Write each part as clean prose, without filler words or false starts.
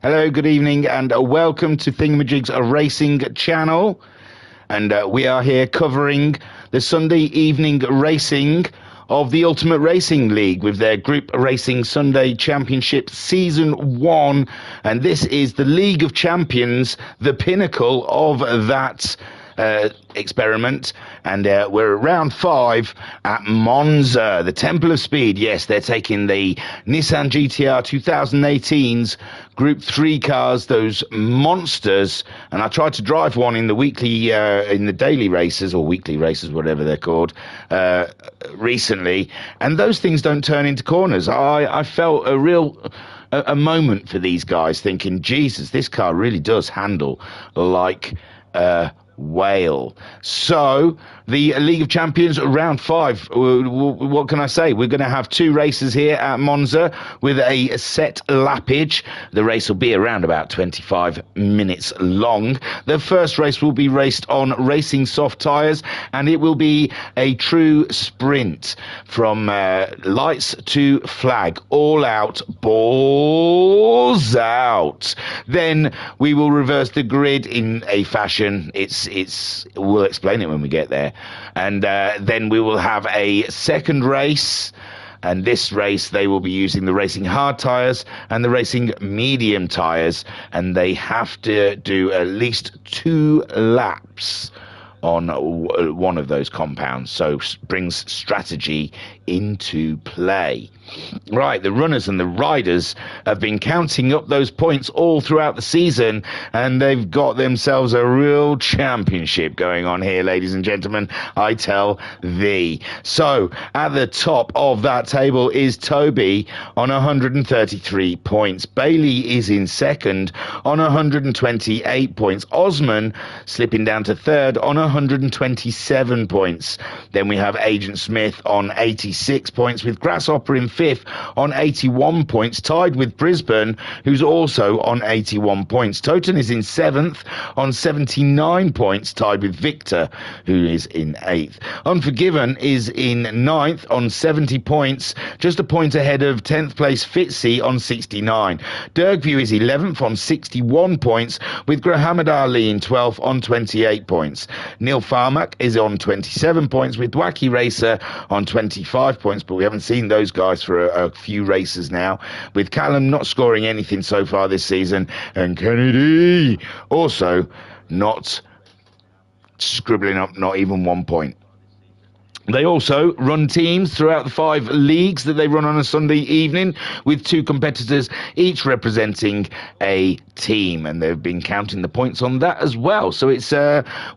Hello, good evening, and welcome to Thingamajig's Racing channel. And we are here covering the Sunday evening racing of the Ultimate Racing League with their Group Racing Sunday Championship Season 1. And this is the League of Champions, the pinnacle of that experiment, and we're at round 5 at Monza, the Temple of Speed. Yes, they're taking the Nissan GTR 2018's Group 3 cars, those monsters, and I tried to drive one in the weekly, in the daily races, or weekly races, whatever they're called, recently, and those things don't turn into corners. I felt a real moment for these guys, thinking, Jesus, this car really does handle like whale. So the League of Champions round 5, what can I say? We're going to have 2 races here at Monza with a set lappage. The race will be around about 25 minutes long. The first race will be raced on racing soft tyres, and it will be a true sprint from lights to flag, all out, balls out. Then we will reverse the grid in a fashion. We'll explain it when we get there. And then we will have a second race, and this race they will be using the racing hard tyres and the racing medium tyres, and they have to do at least 2 laps on one of those compounds, so brings strategy into play. Right, the runners and the riders have been counting up those points all throughout the season, and they've got themselves a real championship going on here, ladies and gentlemen, I tell thee. So, at the top of that table is Toby on 133 points. Bailey is in second on 128 points. Osman slipping down to third on 127 points. Then we have Agent Smith on 86 points, with Grasshopper in 5th on 81 points, tied with Brisbane, who's also on 81 points. Toten is in 7th on 79 points, tied with Victor, who is in 8th. Unforgiven is in 9th on 70 points, just a point ahead of 10th place Fitzy on 69. Dergview is 11th on 61 points, with Grahamad Ali in 12th on 28 points. Neil Farmack is on 27 points, with Wacky Racer on 25 points, but we haven't seen those guys for a few races now, with Callum not scoring anything so far this season, and Kennedy also not scribbling up not even 1 point. They also run teams throughout the 5 leagues that they run on a Sunday evening, with 2 competitors each representing a team, and they've been counting the points on that as well. So it's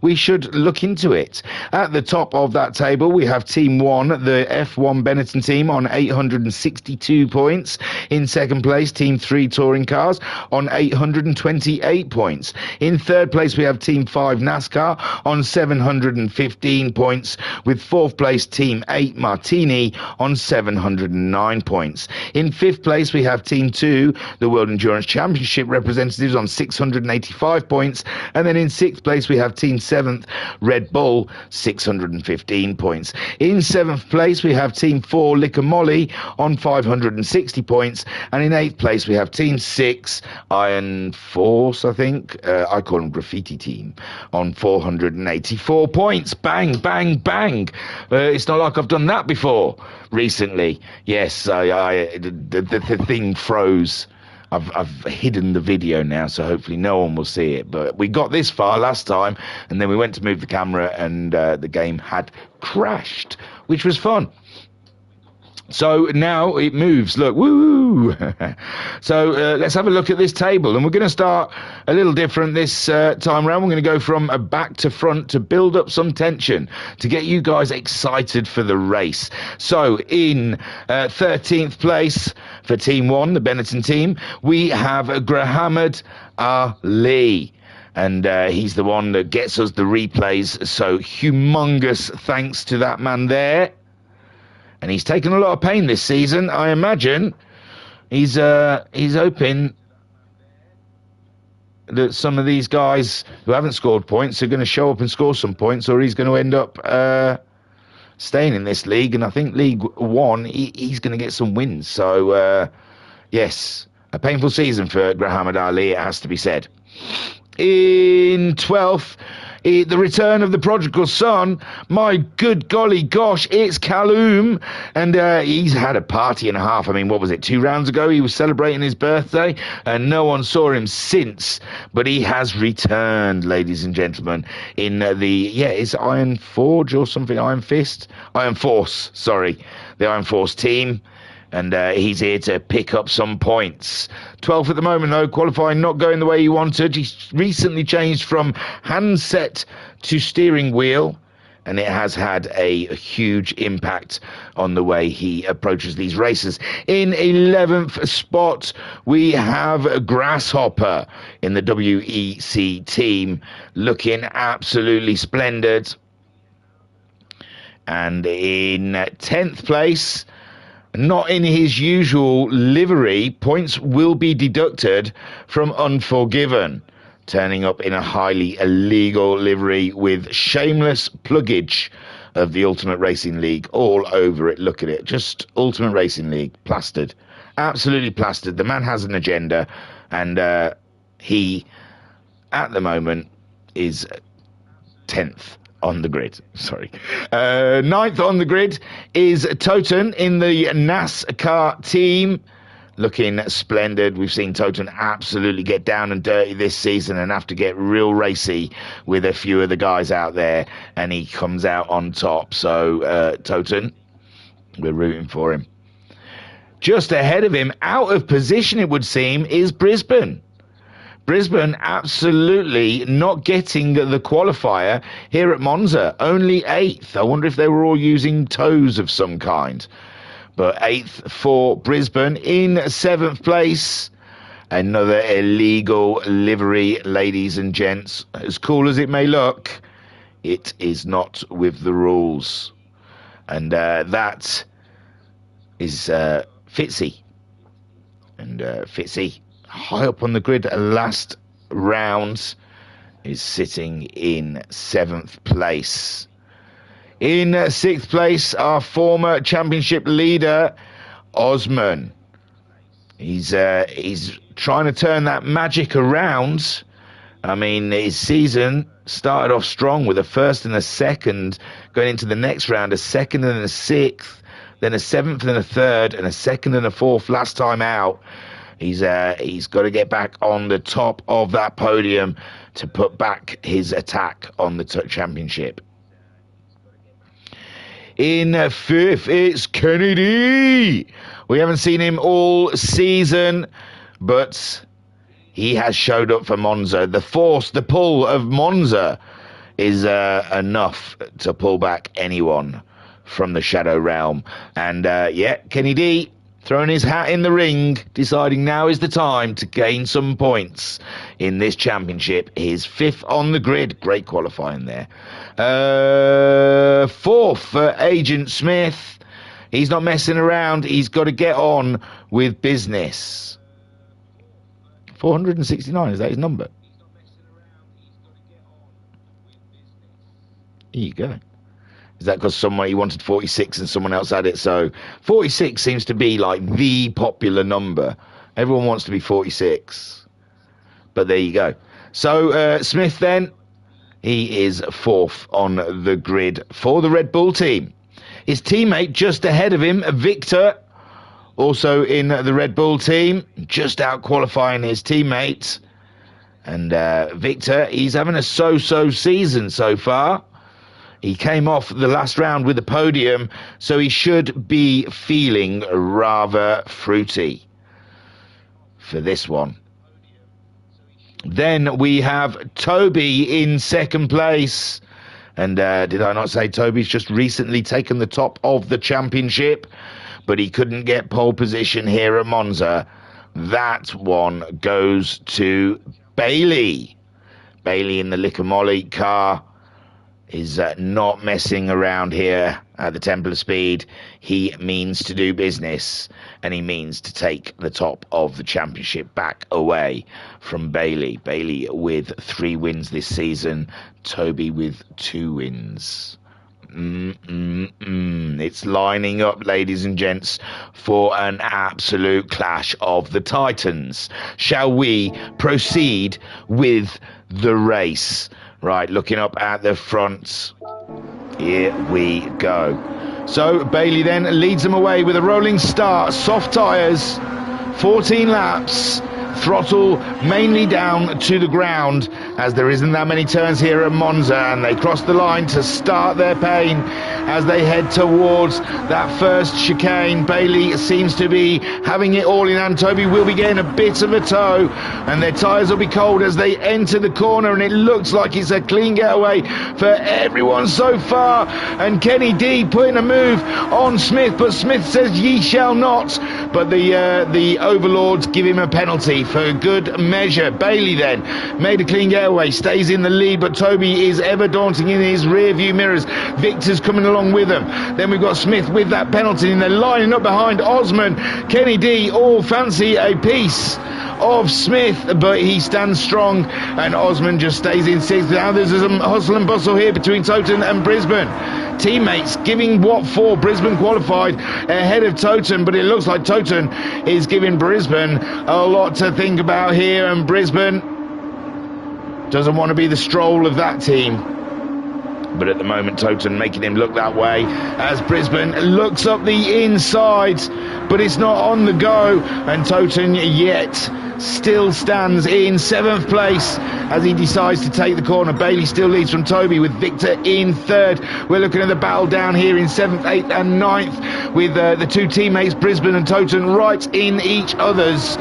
we should look into it. At the top of that table, we have Team 1, the F1 Benetton team, on 862 points. In second place, Team 3 Touring Cars on 828 points. In third place, we have Team 5 NASCAR on 715 points, with fourth place Team 8 Martini on 709 points. In 5th place we have Team 2, the World Endurance Championship representatives, on 685 points, and then in 6th place we have Team 7th Red Bull, 615 points. In 7th place we have Team 4 Liquor Molly on 560 points, and in 8th place we have Team 6 Iron Force, I think, I call them Graffiti Team, on 484 points. Bang, bang, bang. It's not like I've done that before recently. Yes, the thing froze. I've hidden the video now, so hopefully no one will see it. But we got this far last time, and then we went to move the camera, and the game had crashed, which was fun. So now it moves. Look, woo! So let's have a look at this table, and we're going to start a little different this time around. We're going to go from back to front to build up some tension, to get you guys excited for the race. So in 13th place for Team 1, the Benetton team, we have Grahamad Ali. And he's the one that gets us the replays, so humongous thanks to that man there. And he's taken a lot of pain this season, I imagine. He's hoping that some of these guys who haven't scored points are going to show up and score some points, or he's going to end up staying in this league. And I think League 1, he's going to get some wins. So, yes, A painful season for Muhammad Ali, it has to be said. In 12th, the return of the prodigal son. My good golly gosh, it's Callum, and he's had a party and a half. I mean, what was it, 2 rounds ago he was celebrating his birthday, and no one saw him since, but he has returned, ladies and gentlemen, in is Iron Forge or something, Iron Force, sorry, the Iron Force team. And he's here to pick up some points. 12th at the moment, though, qualifying not going the way he wanted. He's recently changed from handset to steering wheel, and it has had a huge impact on the way he approaches these races. In 11th spot, we have Grasshopper in the WEC team, looking absolutely splendid. And in 10th place, not in his usual livery, points will be deducted from Unforgiven, turning up in a highly illegal livery with shameless pluggage of the Ultimate Racing League all over it. Look at it, just Ultimate Racing League, plastered, absolutely plastered. The man has an agenda, and he, at the moment, is 10th. On the grid, sorry. 9th on the grid is Toten in the NASCAR team, looking splendid. We've seen Toten absolutely get down and dirty this season and have to get real racy with a few of the guys out there, and he comes out on top. So Toten, we're rooting for him. Just ahead of him, out of position it would seem, is Brisbane. Brisbane absolutely not getting the qualifier here at Monza. Only 8th. I wonder if they were all using toes of some kind. But 8th for Brisbane. In 7th place, another illegal livery, ladies and gents. As cool as it may look, it is not with the rules. And that is Fitzy. And Fitzy, high up on the grid, last round, is sitting in 7th place. In 6th place, our former championship leader, Osman. He's trying to turn that magic around. I mean, his season started off strong with a 1st and a 2nd, going into the next round, a 2nd and a 6th, then a 7th and a 3rd, and a 2nd and a 4th last time out. He's got to get back on the top of that podium to put back his attack on the championship. In 5th, it's Kennedy. We haven't seen him all season, but he has showed up for Monza. The force, the pull of Monza is enough to pull back anyone from the Shadow Realm. And Kennedy, throwing his hat in the ring, deciding now is the time to gain some points in this championship. He's 5th on the grid. Great qualifying there. 4th for Agent Smith. He's not messing around. He's got to get on with business. 469, is that his number? Here you go. Is that because he wanted 46 and someone else had it? So 46 seems to be like the popular number. Everyone wants to be 46. But there you go. So Smith then, he is 4th on the grid for the Red Bull team. His teammate just ahead of him, Victor, also in the Red Bull team, just out qualifying his teammate. And Victor, he's having a so-so season so far. He came off the last round with the podium, so he should be feeling rather fruity for this one. Then we have Toby in 2nd place. And did I not say Toby's just recently taken the top of the championship? But he couldn't get pole position here at Monza. That one goes to Bailey. Bailey in the Lick and Molly car is not messing around here at the Temple of Speed. He means to do business, and he means to take the top of the championship back away from Bailey. Bailey with 3 wins this season, Toby with 2 wins. It's lining up, ladies and gents, for an absolute clash of the Titans. Shall we proceed with the race? Right, looking up at the front. Here we go. So Bailey then leads them away with a rolling start. Soft tyres, 14 laps. Throttle mainly down to the ground, as there isn't that many turns here at Monza, and they cross the line to start their pain as they head towards that first chicane. Bailey seems to be having it all in hand. Toby will be getting a bit of a tow, and their tyres will be cold as they enter the corner, and it looks like it's a clean getaway for everyone so far. And Kenny D putting a move on Smith, but Smith says ye shall not, but the overlords give him a penalty for good measure. Bailey then made a clean getaway, stays in the lead, but Toby is ever daunting in his rear view mirrors. Victor's coming along with them. Then we've got Smith with that penalty, and they're lining up behind Osman. Kenny D all fancy a piece of Smith, but he stands strong, and Osman just stays in sixth. Now there's some hustle and bustle here between Toten and Brisbane. Teammates giving what for. Brisbane qualified ahead of Toten, but it looks like Toten is giving Brisbane a lot to think about here, and Brisbane doesn't want to be the stroll of that team. But at the moment, Toten making him look that way as Brisbane looks up the inside, but it's not on the go, and Toten yet still stands in 7th place as he decides to take the corner. Bailey still leads from Toby, with Victor in 3rd. We're looking at the battle down here in 7th, 8th and 9th, with the two teammates, Brisbane and Toten, right in each other's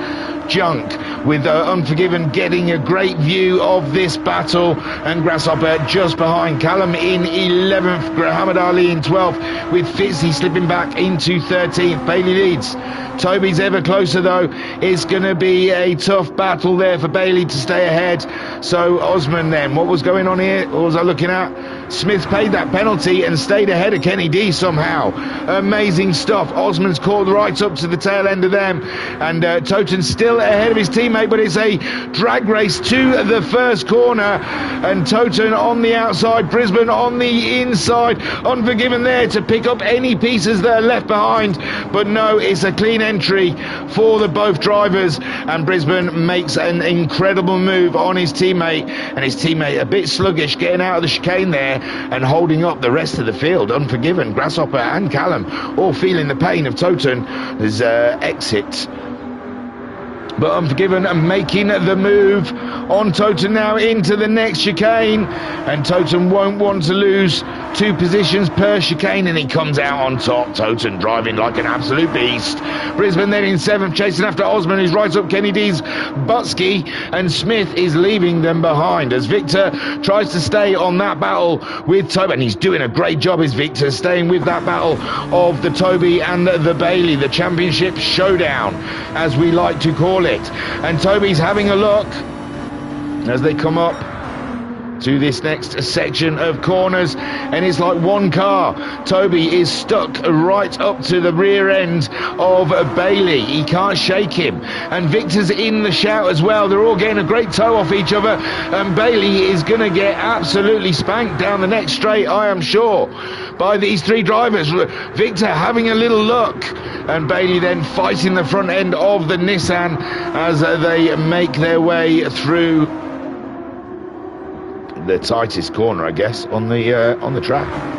junk, with Unforgiven getting a great view of this battle, and Grasshopper just behind. Callum in 11th, Muhammad Ali in 12th, with Fitzy slipping back into 13th. Bailey leads. Toby's ever closer though. It's going to be a tough battle there for Bailey to stay ahead. So Osman then, what was going on here? What was I looking at? Smith paid that penalty and stayed ahead of Kenny D somehow. Amazing stuff. Osman's caught right up to the tail end of them, and Toten's still ahead of his teammate, but it's a drag race to the first corner, and Toten on the outside, Brisbane on the inside. Unforgiven there to pick up any pieces that are left behind, but no, it's a clean entry for the both drivers, and Brisbane makes an incredible move on his teammate, and his teammate a bit sluggish getting out of the chicane there and holding up the rest of the field. Unforgiven, Grasshopper and Callum all feeling the pain of Toten's exit. But Unforgiven are making the move on Toten now into the next chicane, and Toten won't want to lose 2 positions per chicane, and he comes out on top. Toten driving like an absolute beast. Brisbane then in 7th, chasing after Osman, who's right up Kenny D's Butsky, and Smith is leaving them behind as Victor tries to stay on that battle with Toby, and he's doing a great job, is Victor, staying with that battle of the Toby and the Bailey, the championship showdown, as we like to call it. And Toby's having a look as they come up to this next section of corners, and it's like one car. Toby is stuck right up to the rear end of Bailey. He can't shake him, and Victor's in the shout as well. They're all getting a great tow off each other, and Bailey is going to get absolutely spanked down the next straight, I am sure, by these 3 drivers. Victor having a little look, and Bailey then fighting the front end of the Nissan as they make their way through the tightest corner, I guess, on the track.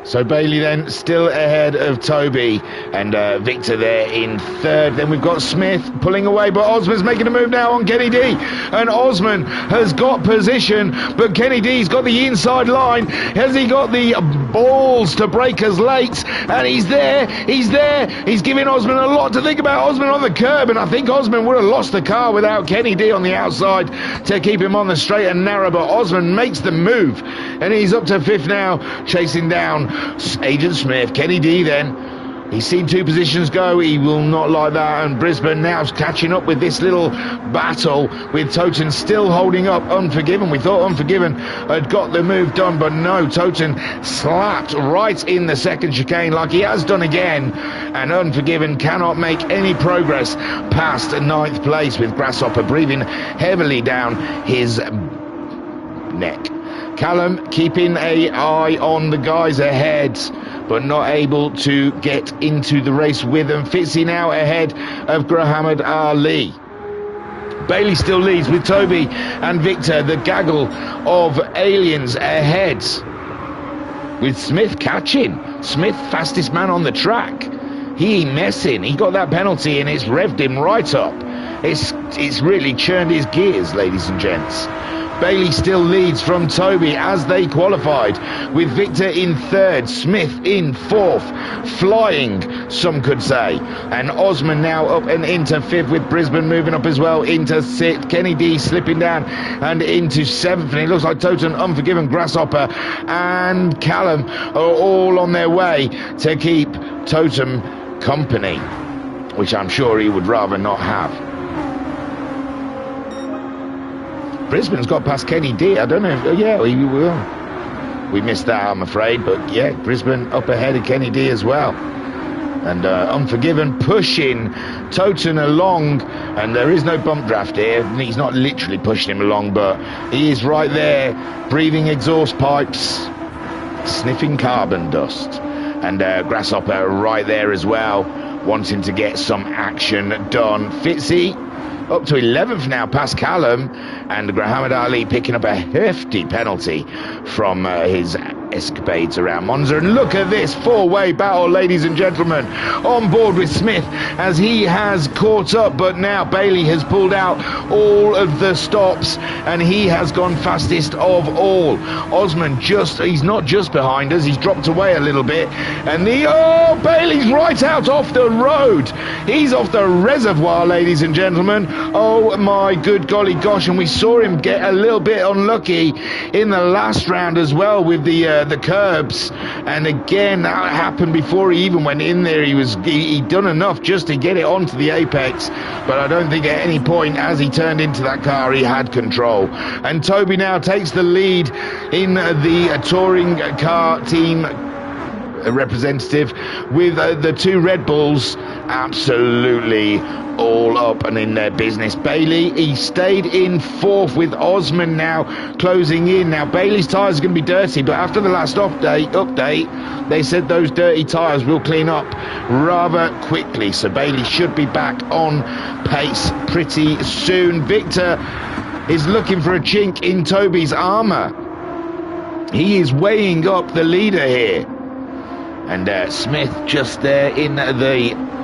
So Bailey then still ahead of Toby, and Victor there in 3rd. Then we've got Smith pulling away, but Osman's making a move now on Kenny D, and Osman has got position, but Kenny D's got the inside line. Has he got the balls to break us late? And he's there, he's giving Osman a lot to think about. Osman on the curb, and I think Osman would have lost the car without Kenny D on the outside to keep him on the straight and narrow, but Osman makes the move, and he's up to 5th now, chasing down Agent Smith. Kenny D then, he's seen 2 positions go, he will not like that, and Brisbane now catching up with this little battle, with Toten still holding up Unforgiven. We thought Unforgiven had got the move done, but no, Toten slapped right in the 2nd chicane like he has done again, and Unforgiven cannot make any progress past 9th place, with Grasshopper breathing heavily down his neck. Callum keeping an eye on the guys ahead, but not able to get into the race with them. Fitzy now ahead of Muhammad Ali. Bailey still leads with Toby and Victor, the gaggle of aliens ahead, with Smith catching. Smith, fastest man on the track. He ain't messing. He got that penalty and it's revved him right up. It's really churned his gears, ladies and gents. Bailey still leads from Toby as they qualified, with Victor in third, Smith in fourth, flying, some could say. And Osman now up and into fifth, with Brisbane moving up as well into sixth. Kenny D slipping down and into seventh, and it looks like Totem, Unforgiven, Grasshopper and Callum are all on their way to keep Totem company, which I'm sure he would rather not have. Brisbane's got past Kenny D. I don't know if, yeah, we will. We missed that, I'm afraid, but yeah, Brisbane up ahead of Kenny D as well. And Unforgiven pushing Toten along, and there is no bump draft here. He's not literally pushing him along, but he is right there, breathing exhaust pipes, sniffing carbon dust. And Grasshopper right there as well, wanting to get some action done. Fitzy up to 11th now, past Callum, and Muhammad Ali picking up a hefty penalty from his escapades around Monza. And look at this four-way battle, ladies and gentlemen, on board with Smith as he has caught up, but now Bailey has pulled out all of the stops and he has gone fastest of all. Osman he's not just behind us, he's dropped away a little bit, and Bailey's right out off the road. He's off the reservoir, ladies and gentlemen. Oh my good golly gosh, and we saw him get a little bit unlucky in the last round as well with the curbs, and again that happened before he even went in there. He'd done enough just to get it onto the apex, but I don't think at any point as he turned into that car he had control. And Toby now takes the lead in the touring car team representative, with the two Red Bulls absolutely all up and in their business. Bailey, he stayed in fourth, with Osman now closing in. Now Bailey's tyres are going to be dirty, but after the last update they said those dirty tyres will clean up rather quickly, so Bailey should be back on pace pretty soon. Victor is looking for a chink in Toby's armour. He is weighing up the leader here. And Smith just there in the...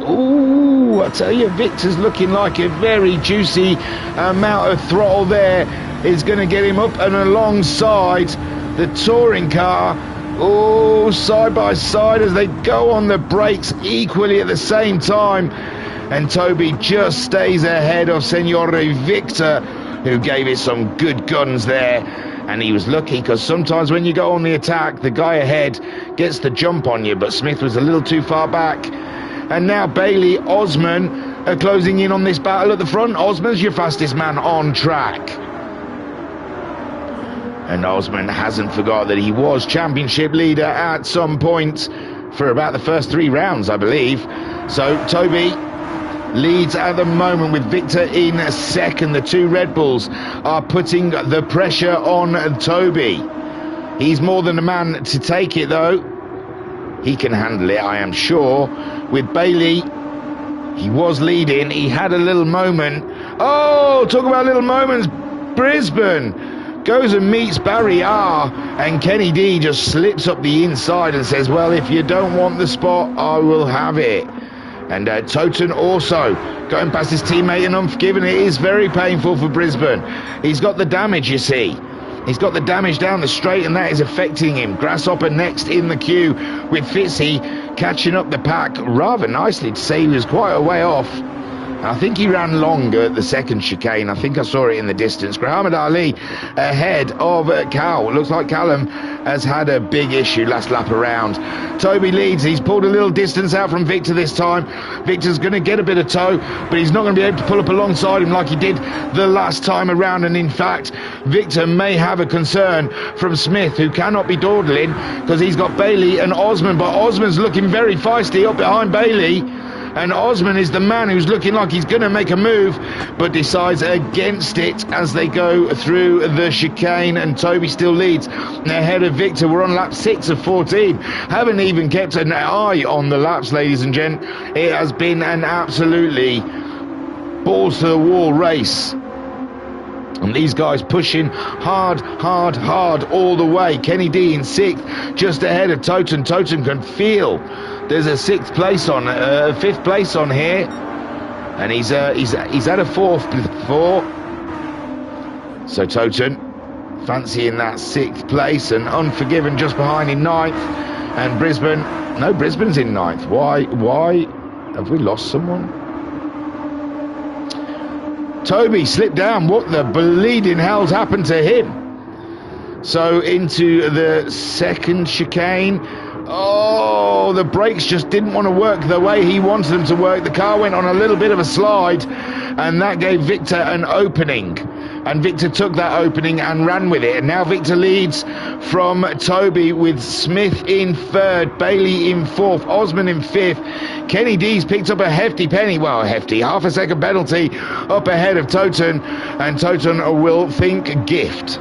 Ooh, I tell you, Victor's looking like a very juicy amount of throttle there is going to get him up and alongside the touring car. Oh, side by side as they go on the brakes equally at the same time. And Toby just stays ahead of Signore Victor, who gave it some good guns there. And he was lucky, because sometimes when you go on the attack, the guy ahead gets the jump on you, but Smith was a little too far back. And now Bailey, Osman are closing in on this battle at the front. Osman's your fastest man on track. And Osman hasn't forgot that he was championship leader at some point for about the first 3 rounds, I believe. So Toby leads at the moment with Victor in second. The two Red Bulls are putting the pressure on Toby. He's more than a man to take it, though. He can handle it, I am sure. With Bailey, he was leading. He had a little moment. Oh, talk about little moments. Brisbane goes and meets Barry R, and Kenny D just slips up the inside and says, well, if you don't want the spot, I will have it. And Toten also going past his teammate and Unforgiven. It is very painful for Brisbane. He's got the damage, you see. He's got the damage down the straight, and that is affecting him. Grasshopper next in the queue, with Fitzy catching up the pack rather nicely, to say he was quite a way off. I think he ran longer at the second chicane. I think I saw it in the distance. Muhammad Ali ahead of Cal. Looks like Callum has had a big issue last lap around. Toby leads. He's pulled a little distance out from Victor this time. Victor's going to get a bit of tow, but he's not going to be able to pull up alongside him like he did the last time around. And in fact, Victor may have a concern from Smith, who cannot be dawdling because he's got Bailey and Osman. But Osman's looking very feisty up behind Bailey. and Osman is the man who's looking like he's going to make a move, but decides against it as they go through the chicane, and Toby still leads ahead of Victor. We're on lap 6 of 14. Haven't even kept an eye on the laps, ladies and gent. It has been an absolutely balls to the wall race. And these guys pushing hard all the way. Kenny D in 6th, just ahead of Toten. Toten can feel there's a 6th place on, 5th place on here, and he's had a 4th before. So Toten fancying that 6th place, and Unforgiven just behind in 9th, and Brisbane's in 9th. Why have we lost someone? Toby slipped down. What the bleeding hell's happened to him? So into the 2nd chicane. Oh, the brakes just didn't want to work the way he wanted them to work. The car went on a little bit of a slide, and that gave Victor an opening. And Victor took that opening and ran with it. And now Victor leads from Toby, with Smith in 3rd, Bailey in 4th, Osman in 5th. Kenny D's picked up a hefty penny, well, hefty, half a second penalty up ahead of Toten, and Toten will think gifted.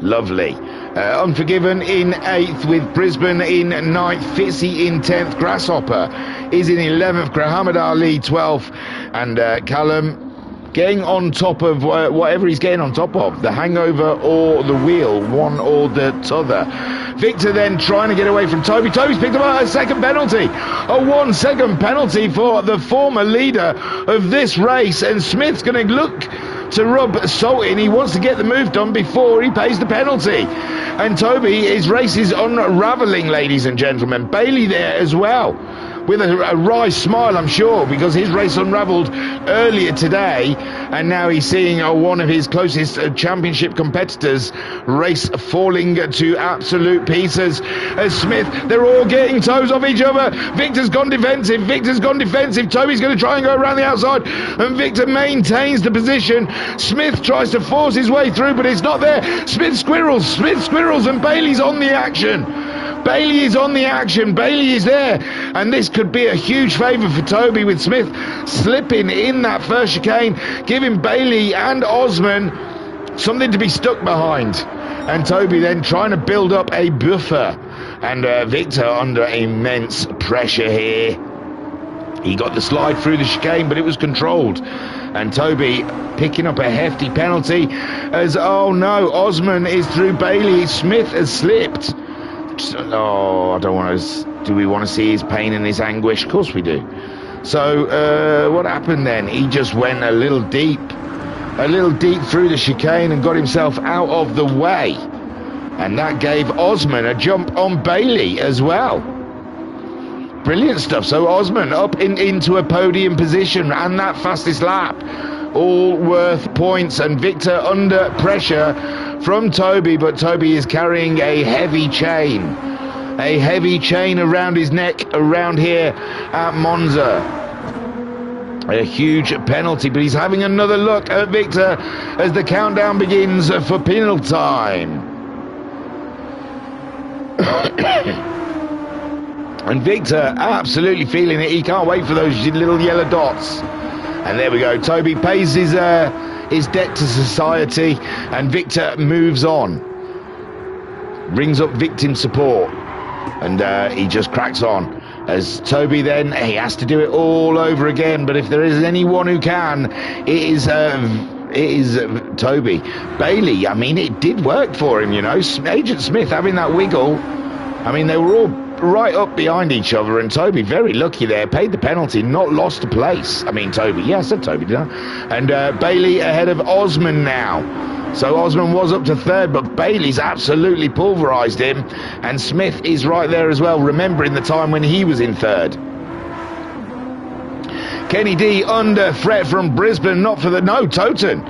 Lovely. Unforgiven in 8th, with Brisbane in 9th, Fitzy in 10th, Grasshopper is in 11th, Grahamad Ali 12th, and Callum getting on top of whatever he's getting on top of, the hangover or the wheel, one or the t'other. Victor then trying to get away from Toby. Toby's picked up a 2nd penalty, a 1 second penalty for the former leader of this race, and Smith's going to look to rub salt in. He wants to get the move done before he pays the penalty. And Toby, his race is unravelling, ladies and gentlemen. Bailey there as well, with a wry smile, I'm sure, because his race unravelled earlier today, and now he's seeing one of his closest championship competitors race falling to absolute pieces. As Smith, they're all getting toes off each other. Victor's gone defensive. Toby's going to try and go around the outside, and Victor maintains the position. Smith tries to force his way through, but it's not there. Smith squirrels, and Bailey's on the action. Bailey is on the action. Bailey is there, and this could be a huge favour for Toby, with Smith slipping in that first chicane, giving Bailey and Osman something to be stuck behind, and Toby then trying to build up a buffer, and Victor under immense pressure here. He got the slide through the chicane, but it was controlled, and Toby picking up a hefty penalty as, oh no, Osman is through Bailey. Smith has slipped. Oh, I don't want to. Do we want to see his pain and his anguish? Of course we do. So what happened then? He just went a little deep through the chicane and got himself out of the way, and that gave Osman a jump on Bailey as well. Brilliant stuff. So Osman up into a podium position, and that fastest lap, all worth points, and Victor under pressure from Toby, but Toby is carrying a heavy chain around his neck around here at Monza. A huge penalty, but he's having another look at Victor as the countdown begins for penal time. And Victor absolutely feeling it. He can't wait for those little yellow dots. And there we go. Toby pays his debt to society, and Victor moves on. Rings up victim support, and he just cracks on. As Toby then, he has to do it all over again, but if there is anyone who can, it is Toby. Bailey, I mean, it did work for him, you know. Agent Smith having that wiggle. I mean, they were all right up behind each other, and Toby, very lucky there, paid the penalty, not lost a place. I mean, Toby, yeah, I said Toby, didn't I? And Bailey ahead of Osman now. So Osman was up to 3rd, but Bailey's absolutely pulverised him, and Smith is right there as well, remembering the time when he was in 3rd. Kenny D under threat from Brisbane, not for the, no, Toten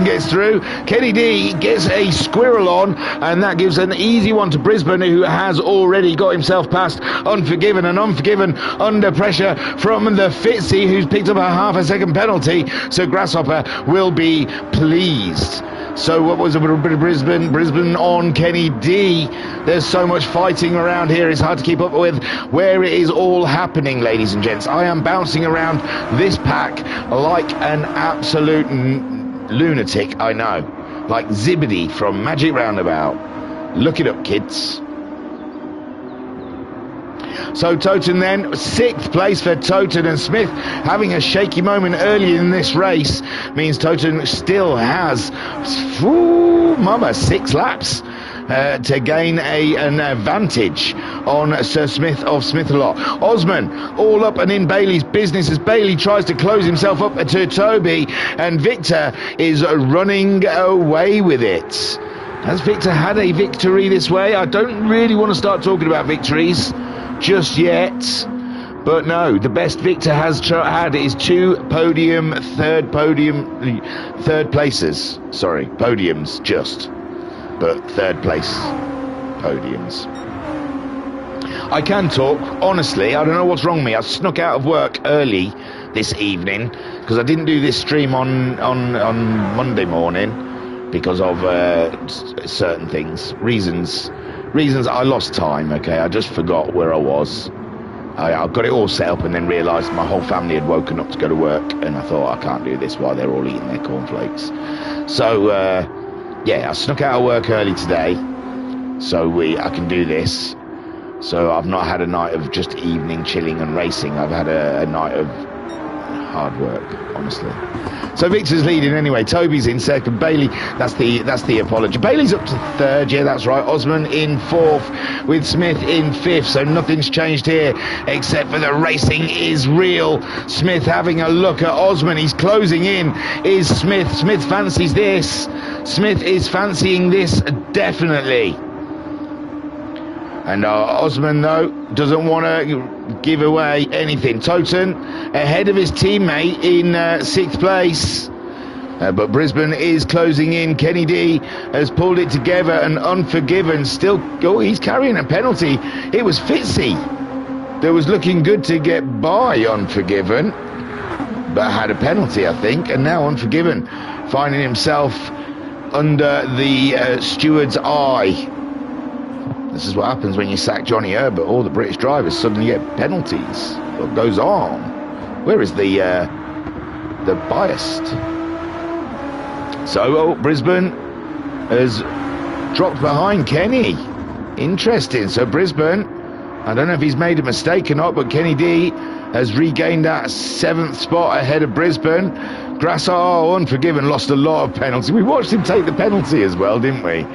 gets through. Kenny D gets a squirrel on, and that gives an easy one to Brisbane, who has already got himself past Unforgiven, and Unforgiven under pressure from the Fitzy, who's picked up a half a second penalty, so Grasshopper will be pleased. So what was it? Brisbane on Kenny D. There's so much fighting around here, it's hard to keep up with where it is all happening, ladies and gents. I am bouncing around this pack like an absolute lunatic, I know. Like Zibbity from Magic Roundabout. Look it up, kids. So Toten then, 6th place for Toten, and Smith having a shaky moment early in this race means Toten still has 6 laps to gain an advantage on Sir Smith of Smithalot. Osman all up and in Bailey's business as Bailey tries to close himself up to Toby, and Victor is running away with it. Has Victor had a victory this way? I don't really want to start talking about victories just yet, but no, the best Victor has had is 2 third places. Sorry, podiums just, but 3rd place podiums. I can talk, honestly, I don't know what's wrong with me. I snuck out of work early this evening because I didn't do this stream on Monday morning because of certain things, reasons. I lost time, okay? I just forgot where I was. I got it all set up and then realised my whole family had woken up to go to work, and I thought, I can't do this while they're all eating their cornflakes. So, yeah, I snuck out of work early today, so I can do this. So I've not had a night of just evening chilling and racing. I've had a night of hard work, honestly. So Victor's leading anyway. Toby's in 2nd. Bailey, that's the apology. Bailey's up to 3rd. Yeah, that's right. Osman in 4th with Smith in 5th. So nothing's changed here except for the racing is real. Smith having a look at Osman. He's closing in. Is Smith? Smith fancies this. Smith is fancying this definitely. And Osman, though, doesn't want to give away anything. Toten ahead of his teammate in 6th place. But Brisbane is closing in. Kenny D has pulled it together, and Unforgiven still... Oh, he's carrying a penalty. It was Fitzy that was looking good to get by Unforgiven, but had a penalty, I think. And now Unforgiven finding himself under the steward's eye. This is what happens when you sack Johnny Herbert. All the British drivers suddenly get penalties. What goes on? Where is the biased? So Brisbane has dropped behind Kenny. Interesting. So Brisbane, I don't know if he's made a mistake or not, but Kenny D has regained that 7th spot ahead of Brisbane. Grasshopper, Unforgiven, lost a lot of penalties. We watched him take the penalty as well, didn't we?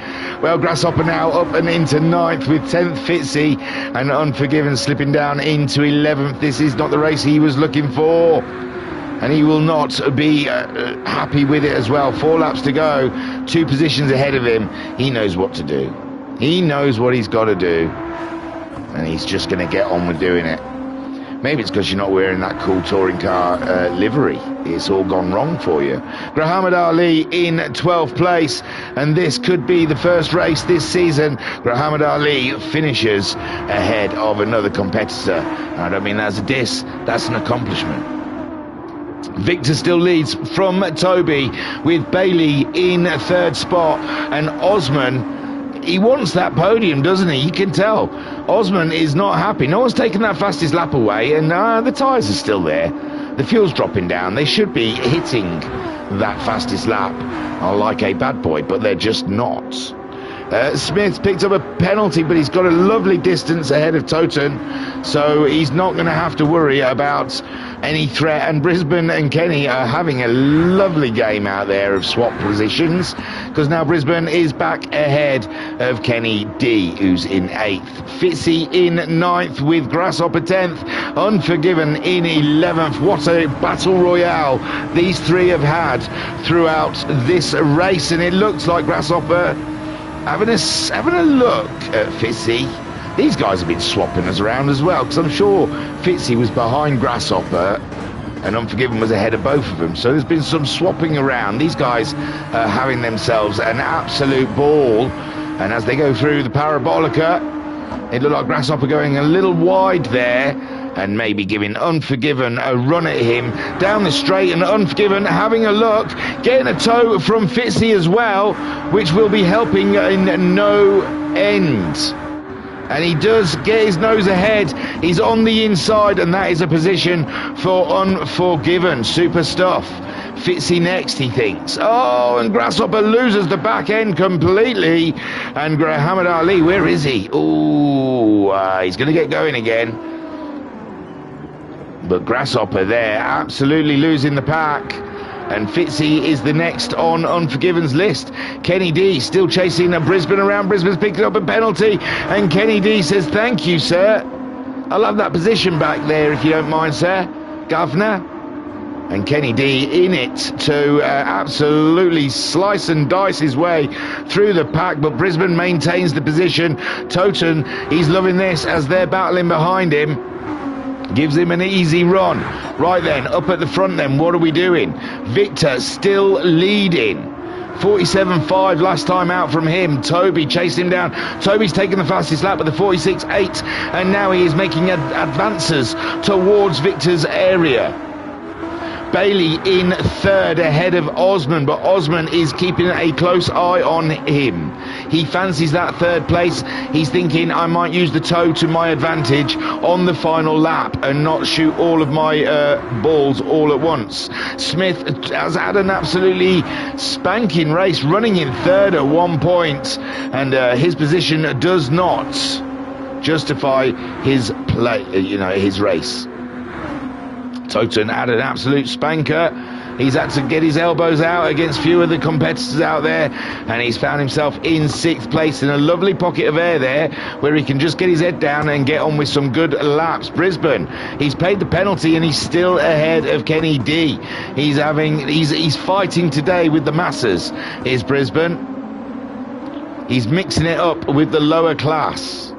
Well, Grasshopper now up and into 9th with 10th Fitzy, and Unforgiven slipping down into 11th. This is not the race he was looking for, and he will not be happy with it as well. 4 laps to go, 2 positions ahead of him. He knows what to do. He knows what he's got to do, and he's just going to get on with doing it. Maybe it's because you're not wearing that cool touring car livery. It's all gone wrong for you. Grahamad Ali in 12th place, and this could be the first race this season. Grahamad Ali finishes ahead of another competitor. I don't mean that's a diss, that's an accomplishment. Victor still leads from Toby with Bailey in 3rd spot, and Osman, he wants that podium, doesn't he? You can tell. Osman is not happy. No one's taken that fastest lap away, and the tyres are still there. The fuel's dropping down. They should be hitting that fastest lap like a bad boy, but they're just not. Smith picked up a penalty, but he's got a lovely distance ahead of Toten, so he's not going to have to worry about any threat. And Brisbane and Kenny are having a lovely game out there of swap positions, because now Brisbane is back ahead of Kenny D, who's in 8th. Fitzy in 9th with Grasshopper 10th. Unforgiven in 11th. What a battle royale these 3 have had throughout this race, and it looks like Grasshopper having a look at Fitzy. These guys have been swapping us around as well, because I'm sure Fitzy was behind Grasshopper and Unforgiven was ahead of both of them. So there's been some swapping around. These guys are having themselves an absolute ball. And as they go through the Parabolica, it looked like Grasshopper going a little wide there. and maybe giving Unforgiven a run at him down the straight, and Unforgiven having a look, getting a toe from Fitzy as well, which will be helping in no end. And he does get his nose ahead. He's on the inside, and that is a position for Unforgiven. Super stuff. Fitzy next, he thinks. Oh, and Grasshopper loses the back end completely. And Muhammad Ali, where is he? Oh, he's going to get going again. But Grasshopper there, absolutely losing the pack. And Fitzy is the next on Unforgiven's list. Kenny D still chasing Brisbane around. Brisbane's picked up a penalty, and Kenny D says, thank you, sir. I love that position back there, if you don't mind, sir. Governor. And Kenny D in it to absolutely slice and dice his way through the pack, but Brisbane maintains the position. Toten, he's loving this as they're battling behind him. Gives him an easy run. Right then, up at the front then, what are we doing? Victor still leading. 47.5 last time out from him. Toby chased him down. Toby's taken the fastest lap with the 46.8, and now he is making advances towards Victor's area. Bailey in third ahead of Osman, but Osman is keeping a close eye on him. He fancies that third place. He's thinking, I might use the toe to my advantage on the final lap and not shoot all of my balls all at once. Smith has had an absolutely spanking race, running in third at one point, and his position does not justify his play, his race. Toten had an absolute spanker. He's had to get his elbows out against few of the competitors out there, and he's found himself in sixth place in a lovely pocket of air there, where he can just get his head down and get on with some good laps. Brisbane, he's paid the penalty and he's still ahead of Kenny D. He's fighting today with the masses, is Brisbane. He's mixing it up with the lower class.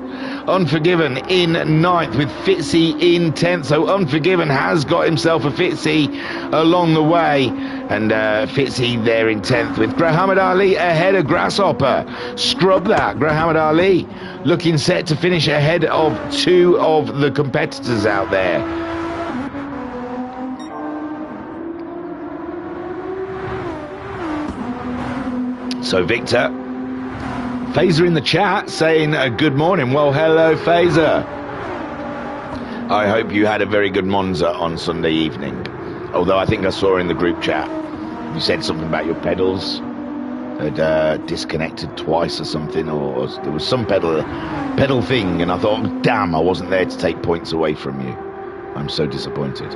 Unforgiven in ninth with Fitzy in 10th. So Unforgiven has got himself a Fitzy along the way. And Fitzy there in 10th with Muhammad Ali ahead of Grasshopper. Scrub that. Muhammad Ali looking set to finish ahead of two of the competitors out there. So Victor. Phaser in the chat saying good morning. Well, hello, Phaser. I hope you had a very good Monza on Sunday evening. Although I think I saw in the group chat you said something about your pedals had disconnected twice or something, or there was some pedal thing, and I thought, damn, I wasn't there to take points away from you. I'm so disappointed.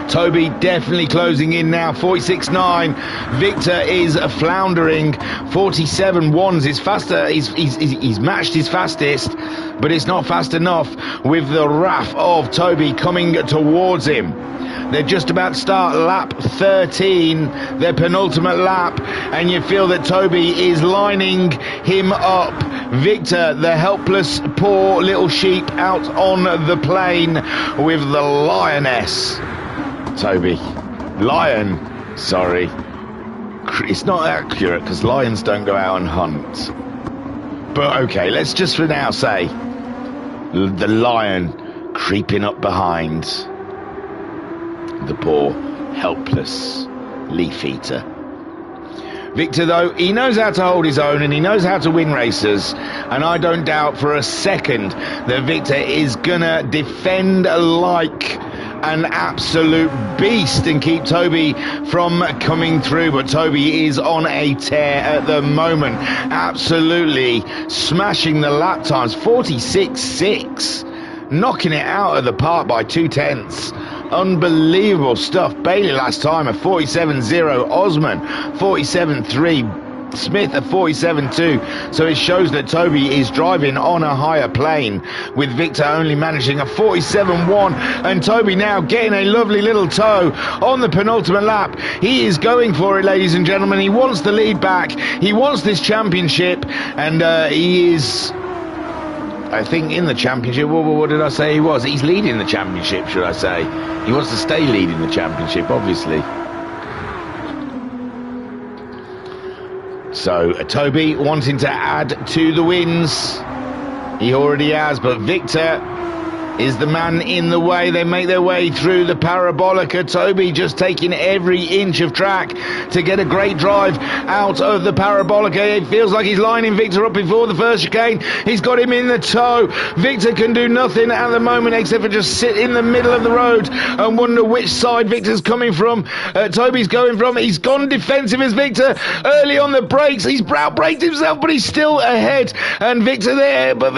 Toby definitely closing in now, 46.9. Victor is floundering, 47.1s. Is faster. He's matched his fastest, but it's not fast enough with the wrath of Toby coming towards him. They're just about to start lap 13, their penultimate lap, and you feel that Toby is lining him up. Victor, the helpless, poor little sheep out on the plain with the lioness. Toby. Lion. Sorry. It's not accurate because lions don't go out and hunt. But okay, let's just for now say the lion creeping up behind the poor, helpless leaf eater. Victor, though, he knows how to hold his own and he knows how to win races, and I don't doubt for a second that Victor is gonna defend like an absolute beast and keep Toby from coming through. But Toby is on a tear at the moment, absolutely smashing the lap times. 46.6, knocking it out of the park by 2/10. Unbelievable stuff. Bailey last time a 47.0, Osman 47.3, Smith a 47.2. So it shows that Toby is driving on a higher plane, with Victor only managing a 47.1, and Toby now getting a lovely little toe on the penultimate lap. He is going for it, ladies and gentlemen. He wants the lead back. He wants this championship, and he is, I think, in the championship. What did I say he was? He's leading the championship, should I say. He wants to stay leading the championship, obviously. So Toby wanting to add to the wins. He already has, but Victor is the man in the way. They make their way through the Parabolica. Toby just taking every inch of track to get a great drive out of the Parabolica. It feels like he's lining Victor up before the first chicane. He's got him in the tow. Victor can do nothing at the moment except for just sit in the middle of the road and wonder which side Victor's coming from. Toby's going from. He's gone defensive as Victor early on the brakes. He's braked himself, but he's still ahead. And Victor there, but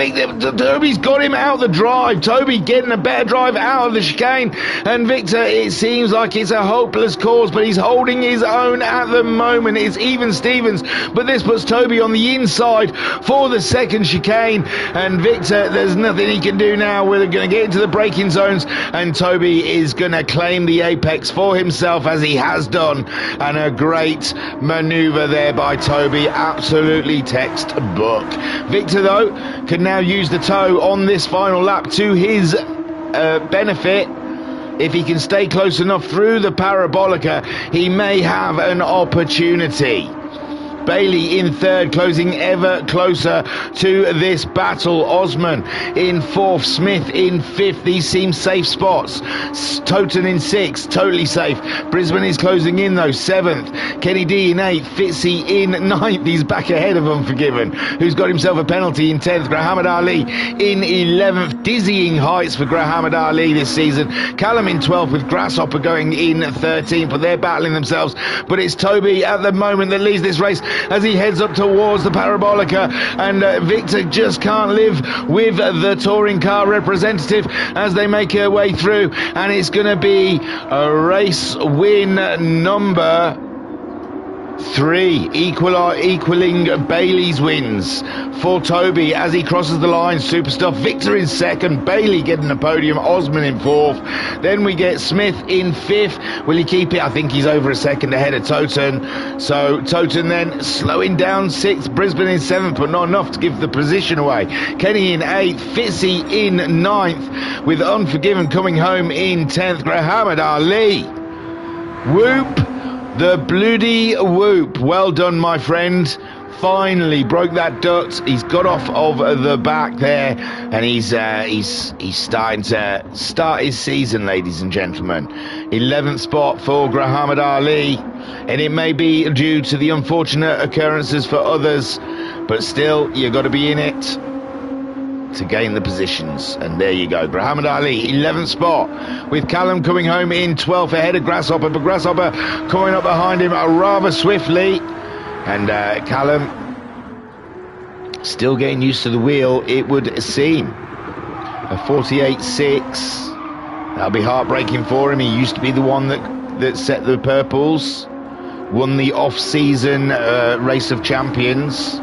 Toby's got him out the drive. Toby getting a better drive out of the chicane, and Victor, it seems like it's a hopeless cause, but he's holding his own at the moment. It's even Stevens, but this puts Toby on the inside for the second chicane, and Victor, there's nothing he can do now. We're going to get into the braking zones, and Toby is going to claim the apex for himself, as he has done, and a great manoeuvre there by Toby, absolutely textbook. Victor, though, can now use the tow on this final lap to his benefit. If he can stay close enough through the Parabolica, he may have an opportunity. Bailey in third, closing ever closer to this battle. Osman in fourth, Smith in fifth. These seem safe spots. Toten in sixth, totally safe. Brisbane is closing in though, seventh. Kenny D in eighth, Fitzy in ninth. He's back ahead of Unforgiven, who's got himself a penalty in 10th. Grahamad Ali in 11th. Dizzying heights for Grahamad Ali this season. Callum in 12th with Grasshopper going in 13th, but they're battling themselves. But it's Toby at the moment that leads this race as he heads up towards the Parabolica, and Victor just can't live with the touring car representative as they make their way through, and it's going to be a race win number 3, equaling Bailey's wins for Toby as he crosses the line. Super stuff. Victor in second, Bailey getting the podium, Osman in fourth. Then we get Smith in fifth. Will he keep it? I think he's over a second ahead of Toten. So Toten then slowing down sixth, Brisbane in seventh, but not enough to give the position away. Kenny in eighth, Fitzy in ninth, with Unforgiven coming home in 10th. Grahamad Ali. Whoop. The bloody whoop. Well done, my friend. Finally broke that duct. He's got off of the back there, and he's starting to start his season, ladies and gentlemen. 11th spot for Grahamad Ali, and it may be due to the unfortunate occurrences for others, but still, you've got to be in it to gain the positions. And there you go, Grahamad Ali 11th spot, with Callum coming home in 12th ahead of Grasshopper, but Grasshopper coming up behind him rather swiftly, and Callum still getting used to the wheel, it would seem. A 48.6, that'll be heartbreaking for him. He used to be the one that set the purples, won the off-season race of champions,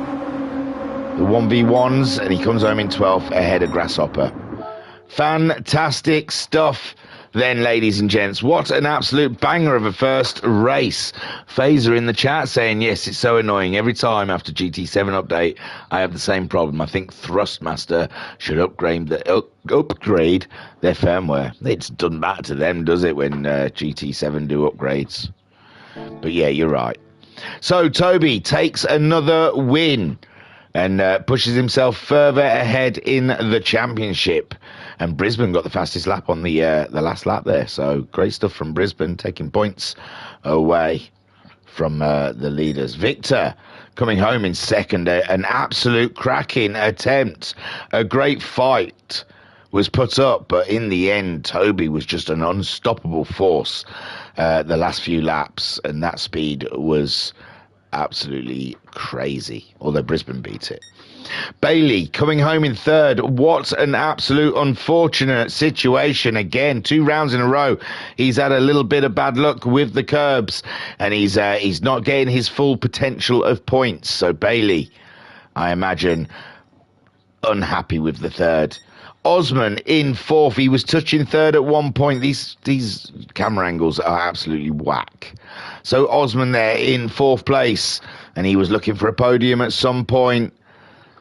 the 1v1s, and he comes home in 12th ahead of Grasshopper. Fantastic stuff then, ladies and gents. What an absolute banger of a first race. Phaser in the chat saying, yes, it's so annoying. Every time after GT7 update, I have the same problem. I think Thrustmaster should upgrade their firmware. It's done that to them, does it, when GT7 do upgrades? But yeah, you're right. So Toby takes another win and pushes himself further ahead in the championship. And Brisbane got the fastest lap on the last lap there. So great stuff from Brisbane, taking points away from the leaders. Victor coming home in second, an absolute cracking attempt. A great fight was put up, but in the end, Toby was just an unstoppable force the last few laps, and that speed was absolutely crazy, although Brisbane beat it. Bailey coming home in third. What an absolute unfortunate situation. Again, 2 rounds in a row, he's had a little bit of bad luck with the curbs, and he's not getting his full potential of points. So Bailey, I imagine, unhappy with the third. Osman in fourth. He was touching third at one point. These camera angles are absolutely whack. So Osman there in fourth place, and he was looking for a podium at some point.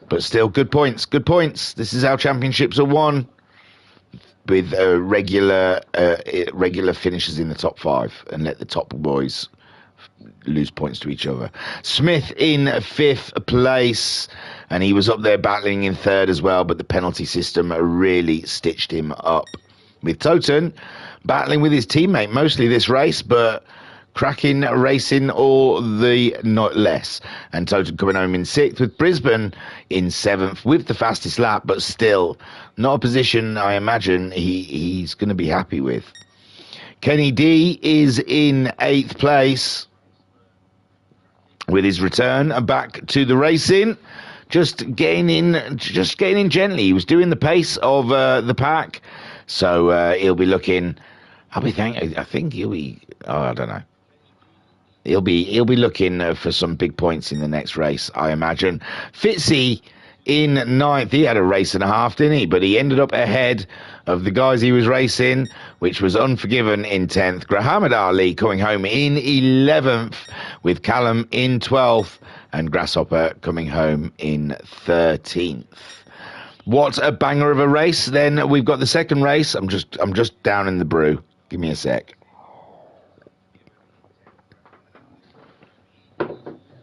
But still, good points, good points. This is how championships are won, with regular finishes in the top 5, and let the top boys lose points to each other. Smith in 5th place, and he was up there battling in 3rd as well, but the penalty system really stitched him up. With Toten battling with his teammate mostly this race, but cracking racing all the not less. And Toten coming home in 6th, with Brisbane in 7th with the fastest lap, but still not a position I imagine he's going to be happy with. Kenny D is in 8th place with his return back to the racing. Just getting in gently. He was doing the pace of the pack, so he'll be looking. I think he'll be. Oh, I don't know. He'll be looking for some big points in the next race, I imagine. Fitzy in 9th. He had a race and a half, didn't he? But he ended up ahead of the guys he was racing, which was Unforgiven in 10th. Muhammad Ali coming home in 11th, with Callum in 12th, and Grasshopper coming home in 13th. What a banger of a race. Then we've got the second race. I'm just down in the brew. Give me a sec.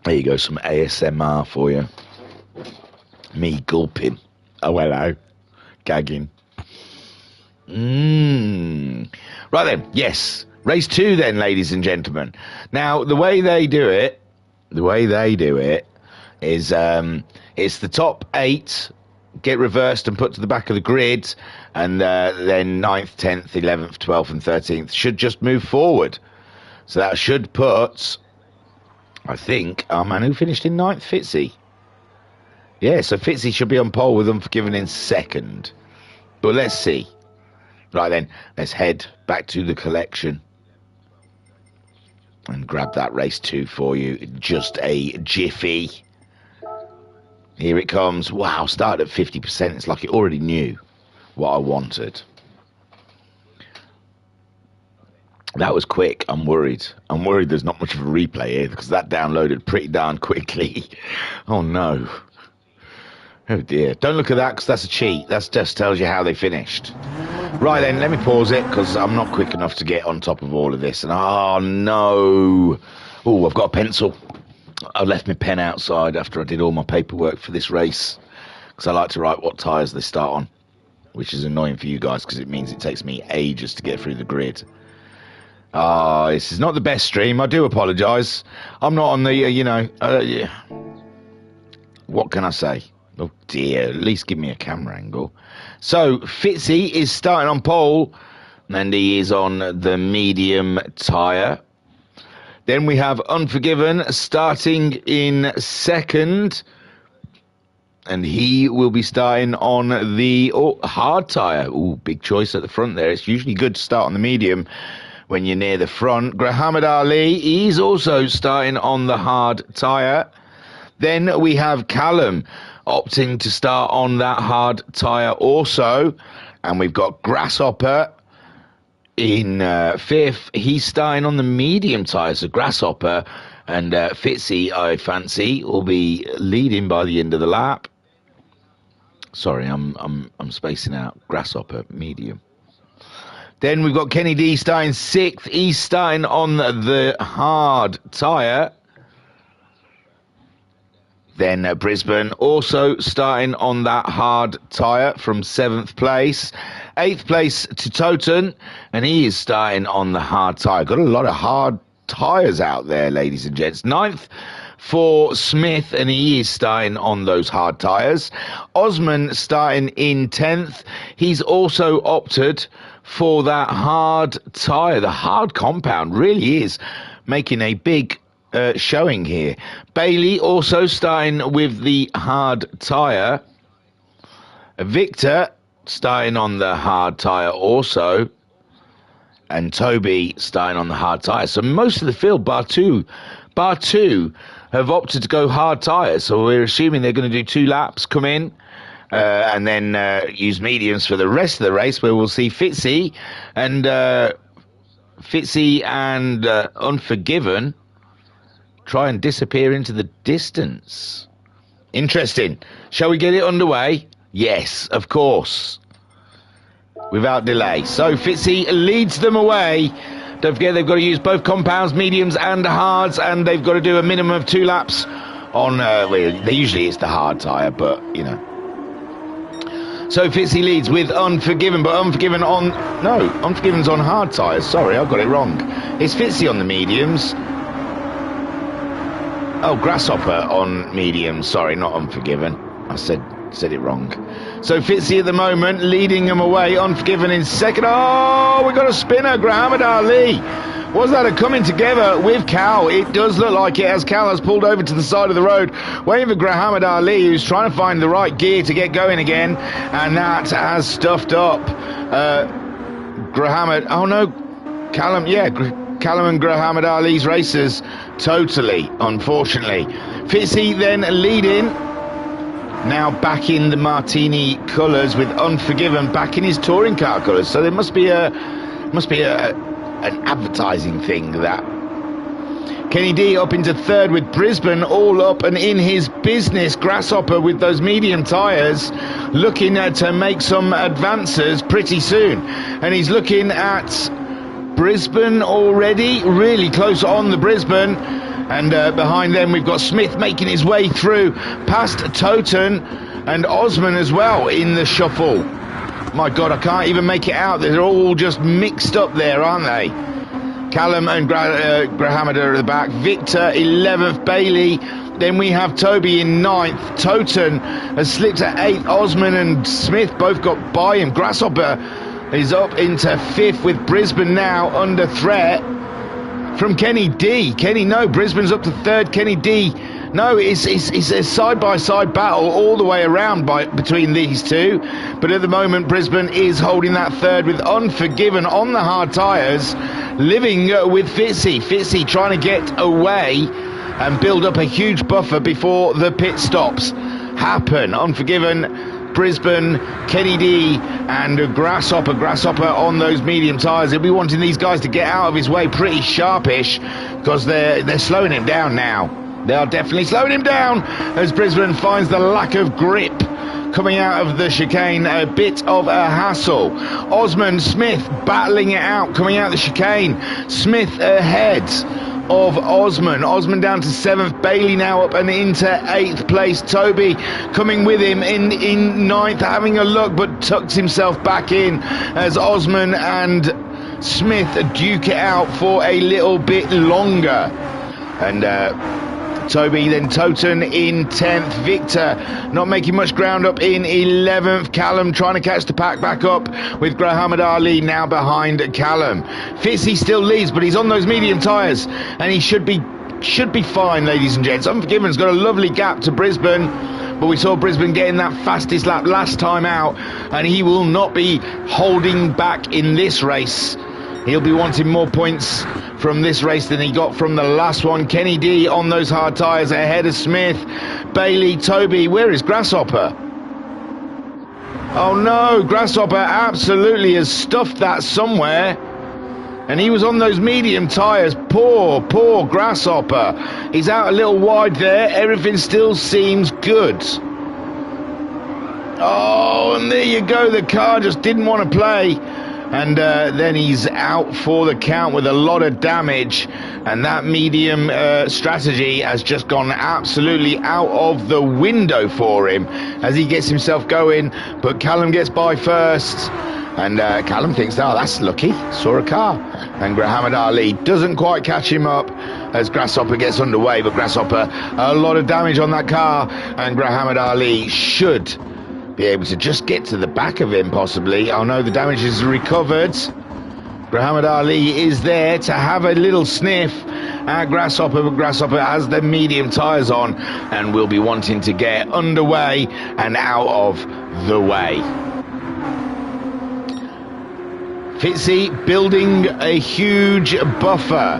There you go, some ASMR for you. Me gulping. Oh, hello. Gagging. Right then, yes. Race 2 then, ladies and gentlemen. Now, the way they do it is it's the top 8 get reversed and put to the back of the grid, and then 9th, 10th, 11th, 12th and 13th should just move forward. So that should put, I think, our man who finished in 9th, Fitzy. Yeah, so Fitzy should be on pole with Unforgiven in 2nd. But let's see. Right then, let's head back to the collection and grab that race 2 for you. Just a jiffy. Here it comes. Wow, started at 50%. It's like it already knew what I wanted. That was quick. I'm worried there's not much of a replay here, because that downloaded pretty darn quickly. Oh no. Oh dear. Don't look at that, because that's a cheat. That just tells you how they finished. Right then, let me pause it, because I'm not quick enough to get on top of all of this. And oh no. Oh, I've got a pencil. I left my pen outside after I did all my paperwork for this race, because I like to write what tyres they start on, which is annoying for you guys, because it means it takes me ages to get through the grid. This is not the best stream. I do apologise. I'm not on the, yeah. What can I say? Oh dear, at least give me a camera angle. So, Fitzy is starting on pole, and he is on the medium tyre. Then we have Unforgiven starting in 2nd, and he will be starting on the hard tyre. Ooh, big choice at the front there. It's usually good to start on the medium when you're near the front. Muhammad Ali, he's also starting on the hard tyre. Then we have Callum opting to start on that hard tyre also. And we've got Grasshopper in 5th. He's starting on the medium tyre. So Grasshopper and Fitzy, I fancy, will be leading by the end of the lap. Sorry, I'm spacing out. Grasshopper, medium. Then we've got Kenny D starting 6th. He's starting on the hard tyre. Then Brisbane also starting on that hard tyre from 7th place. 8th place to Toten, and he is starting on the hard tyre. Got a lot of hard tyres out there, ladies and gents. 9th for Smith, and he is starting on those hard tyres. Osman starting in 10th. He's also opted for that hard tyre. The hard compound really is making a big showing here. Bailey also starting with the hard tyre. Victor starting on the hard tyre also. And Toby starting on the hard tyre. So most of the field, bar two, have opted to go hard tyres. So we're assuming they're going to do 2 laps, come in, and then use mediums for the rest of the race, where we'll see Fitzy and Unforgiven try and disappear into the distance. Interesting. Shall we get it underway? Yes, of course. Without delay. So Fitzy leads them away Don't forget they've got to use both compounds, mediums and hards, and they've got to do a minimum of 2 laps on, well, usually it's the hard tyre, but, you know. So Fitzy leads with Unforgiven, but Unforgiven's on hard tyres. Sorry, I got it wrong. It's Fitzy on the mediums. Oh, Grasshopper on mediums. Sorry, not Unforgiven. I said it wrong. So Fitzy at the moment leading them away. Unforgiven in second. Oh, we got a spinner. Muhammad Ali. Was that a coming together with Cal? It does look like it, as Cal has pulled over to the side of the road, waiting for Muhammad Ali, who's trying to find the right gear to get going again, and that has stuffed up. Oh no, Callum and Muhammad Ali's racers, totally, unfortunately. Fitzy then leading, now back in the Martini colours with Unforgiven back in his touring car colours. So there must be an advertising thing, that. Kenny D up into third with Brisbane all up and in his business. Grasshopper with those medium tyres looking to make some advances pretty soon. And he's looking at Brisbane already, really close on the Brisbane. And behind them we've got Smith making his way through past Toten and Osman as well in the shuffle. My God, I can't even make it out. They're all just mixed up there, aren't they? Callum and Grahamada are at the back. Victor, 11th. Bailey. Then we have Toby in 9th. Toten has slipped at 8th. Osman and Smith both got by him. Grasshopper is up into 5th with Brisbane now under threat from Kenny D. Brisbane's up to 3rd. Kenny D. No, it's a side-by-side battle all the way around between these two. But at the moment, Brisbane is holding that 3rd with Unforgiven on the hard tyres, living with Fitzy. Fitzy trying to get away and build up a huge buffer before the pit stops happen. Unforgiven, Brisbane, Kenny D and Grasshopper on those medium tyres. He'll be wanting these guys to get out of his way pretty sharpish, because they're slowing him down now. They are definitely slowing him down as Brisbane finds the lack of grip coming out of the chicane. A bit of a hassle. Osman Smith battling it out coming out of the chicane. Smith ahead of Osman. Osman down to 7th. Bailey now up and into 8th place. Toby coming with him in 9th, having a look, but tucks himself back in as Osman and Smith duke it out for a little bit longer. And Toby, then Toten in 10th. Victor not making much ground up in 11th. Callum trying to catch the pack back up with Muhammad Ali now behind Callum. Fitzy still leads, but he's on those medium tyres and he should be fine, ladies and gents. Unforgiven's got a lovely gap to Brisbane, but we saw Brisbane getting that fastest lap last time out, and he will not be holding back in this race. He'll be wanting more points from this race than he got from the last one. Kenny D on those hard tyres ahead of Smith. Bailey, Toby, where is Grasshopper? Oh no, Grasshopper absolutely has stuffed that somewhere. And he was on those medium tyres. Poor Grasshopper. He's out a little wide there. Everything still seems good. Oh, and there you go. The car just didn't want to play. And then he's out for the count with a lot of damage, and that medium strategy has just gone absolutely out of the window for him as he gets himself going. But Callum gets by first, and Callum thinks, oh, that's lucky, saw a car. And Muhammad Ali doesn't quite catch him up as Grasshopper gets underway, but Grasshopper, a lot of damage on that car, and Muhammad Ali should be able to just get to the back of him, possibly. Oh no, the damage is recovered. Muhammad Ali is there to have a little sniff at Grasshopper, but Grasshopper has the medium tyres on and will be wanting to get underway and out of the way. Fitzy building a huge buffer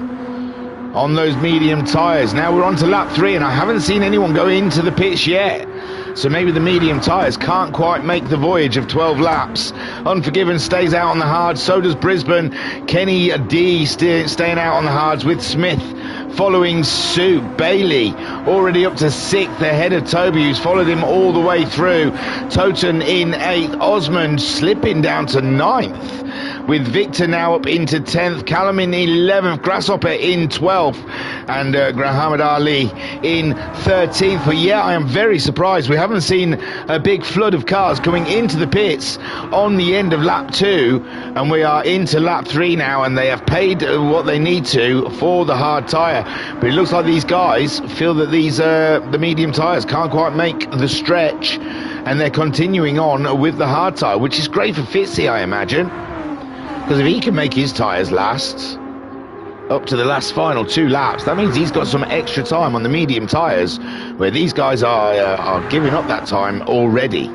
on those medium tyres. Now we're on to lap 3, and I haven't seen anyone go into the pits yet. So maybe the medium tyres can't quite make the voyage of 12 laps. Unforgiven stays out on the hards, so does Brisbane. Kenny D staying out on the hards with Smith following suit. Bailey already up to 6th ahead of Toby, who's followed him all the way through. Toten in 8th. Osman slipping down to 9th with Victor now up into 10th, Callum in 11th, Grasshopper in 12th, and Muhammad Ali in 13th. But yeah, I am very surprised. We haven't seen a big flood of cars coming into the pits on the end of lap 2, and we are into lap 3 now, and they have paid what they need to for the hard tyre. But it looks like these guys feel that these the medium tyres can't quite make the stretch, and they're continuing on with the hard tyre, which is great for Fitzy, I imagine, because if he can make his tyres last up to the last final 2 laps, that means he's got some extra time on the medium tyres, where these guys are giving up that time already.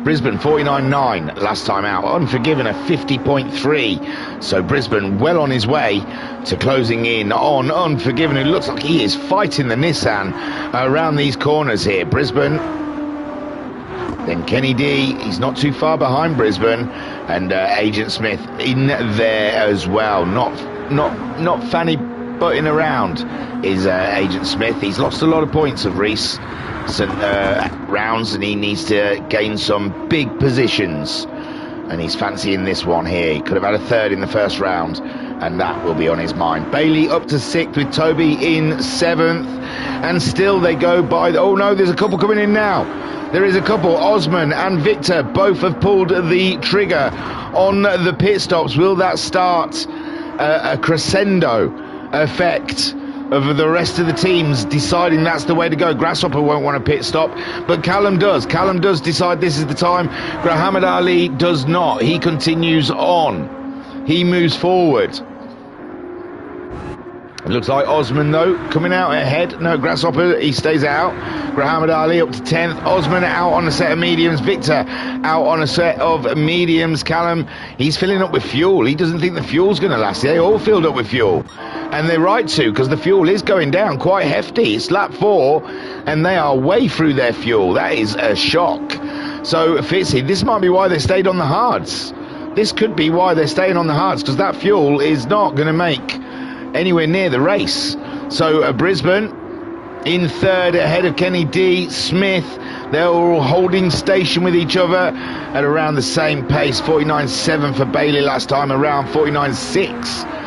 Brisbane 49.9 last time out, Unforgiven a 50.3, so Brisbane well on his way to closing in on Unforgiven, who looks like he is fighting the Nissan around these corners here. Brisbane, then Kenny D, he's not too far behind Brisbane, and Agent Smith in there as well. Not fanny butting around is Agent Smith. He's lost a lot of points of recent rounds, and he needs to gain some big positions, and he's fancying this one here. He could have had a third in the first round, and that will be on his mind. Bailey up to 6th with Toby in 7th, and still they go by oh no, there's a couple coming in now. There is a couple. Osman and Victor both have pulled the trigger on the pit stops. Will that start a crescendo effect of the rest of the teams deciding that's the way to go? Grasshopper won't want a pit stop, but Callum does. Callum does decide this is the time. Muhammad Ali does not. He continues on. He moves forward. It looks like Osman, though, coming out ahead. No, Grasshopper, he stays out. Muhammad Ali up to 10th. Osman out on a set of mediums. Victor out on a set of mediums. Callum, he's filling up with fuel. He doesn't think the fuel's going to last. They all filled up with fuel. And they're right to, because the fuel is going down quite hefty. It's lap 4, and they are way through their fuel. That is a shock. So, Fitzy, this might be why they stayed on the hards. This could be why they're staying on the hards, because that fuel is not going to make anywhere near the race. So Brisbane in 3rd ahead of Kenny D. Smith, they're all holding station with each other at around the same pace. 49.7 for Bailey last time around, 49.6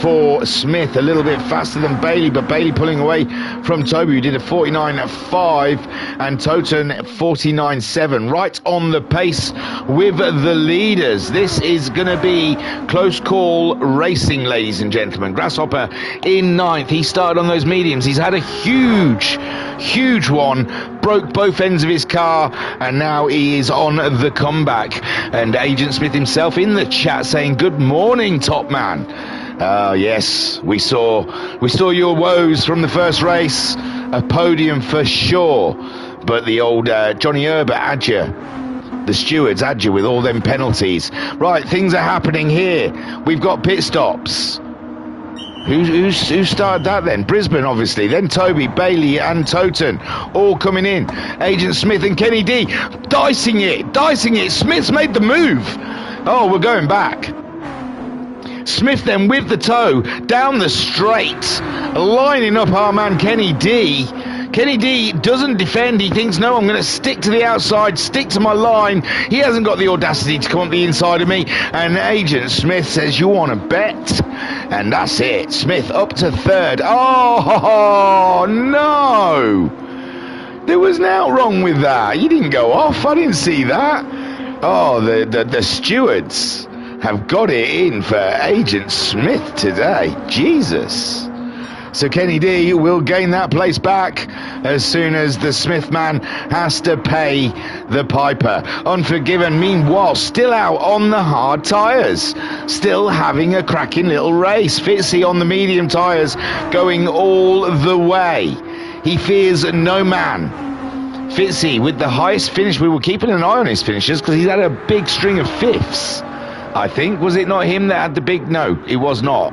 for Smith, a little bit faster than Bailey, but Bailey pulling away from Toby, who did a 49.5, and Toten 49.7, right on the pace with the leaders. This is going to be close call racing, ladies and gentlemen. Grasshopper in 9th. He started on those mediums. He's had a huge one, broke both ends of his car, and now he is on the comeback. And Agent Smith himself in the chat saying, good morning, top man. Yes, we saw your woes from the first race, a podium for sure, but the old Johnny Herbert had you, the stewards had you with all them penalties. Right, things are happening here. We've got pit stops. Who started that then? Brisbane, obviously. Then Toby, Bailey and Toten all coming in. Agent Smith and Kenny D dicing it. Smith's made the move. Oh, we're going back. Smith then with the toe down the straight, lining up our man Kenny D. Kenny D doesn't defend. He thinks, no, I'm going to stick to the outside, stick to my line. He hasn't got the audacity to come up the inside of me. And Agent Smith says, you want to bet? And that's it. Smith up to 3rd. Oh, no. There was now wrong with that. You didn't go off. I didn't see that. Oh, the stewards have got it in for Agent Smith today. Jesus. So Kenny D will gain that place back as soon as the Smith man has to pay the piper. Unforgiven, meanwhile, still out on the hard tyres, still having a cracking little race. Fitzy on the medium tyres, going all the way. He fears no man. Fitzy with the highest finish. We were keeping an eye on his finishes because he's had a big string of 5ths. I think, was it not him that had the big? No, it was not.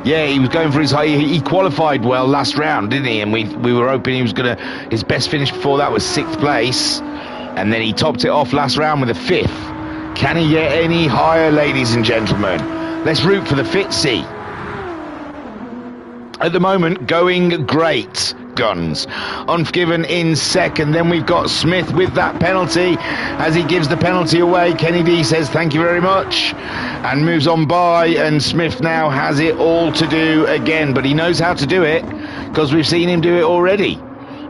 Yeah, he was going for his high. He qualified well last round, didn't he? And we were hoping he was gonna. His best finish before that was 6th place, and then he topped it off last round with a 5th. Can he get any higher, ladies and gentlemen? Let's root for the Fitzy. At the moment, going great. guns. Unforgiven in second. Then we've got Smith with that penalty. As he gives the penalty away, Kenny D says thank you very much and moves on by, and Smith now has it all to do again, but he knows how to do it because we've seen him do it already.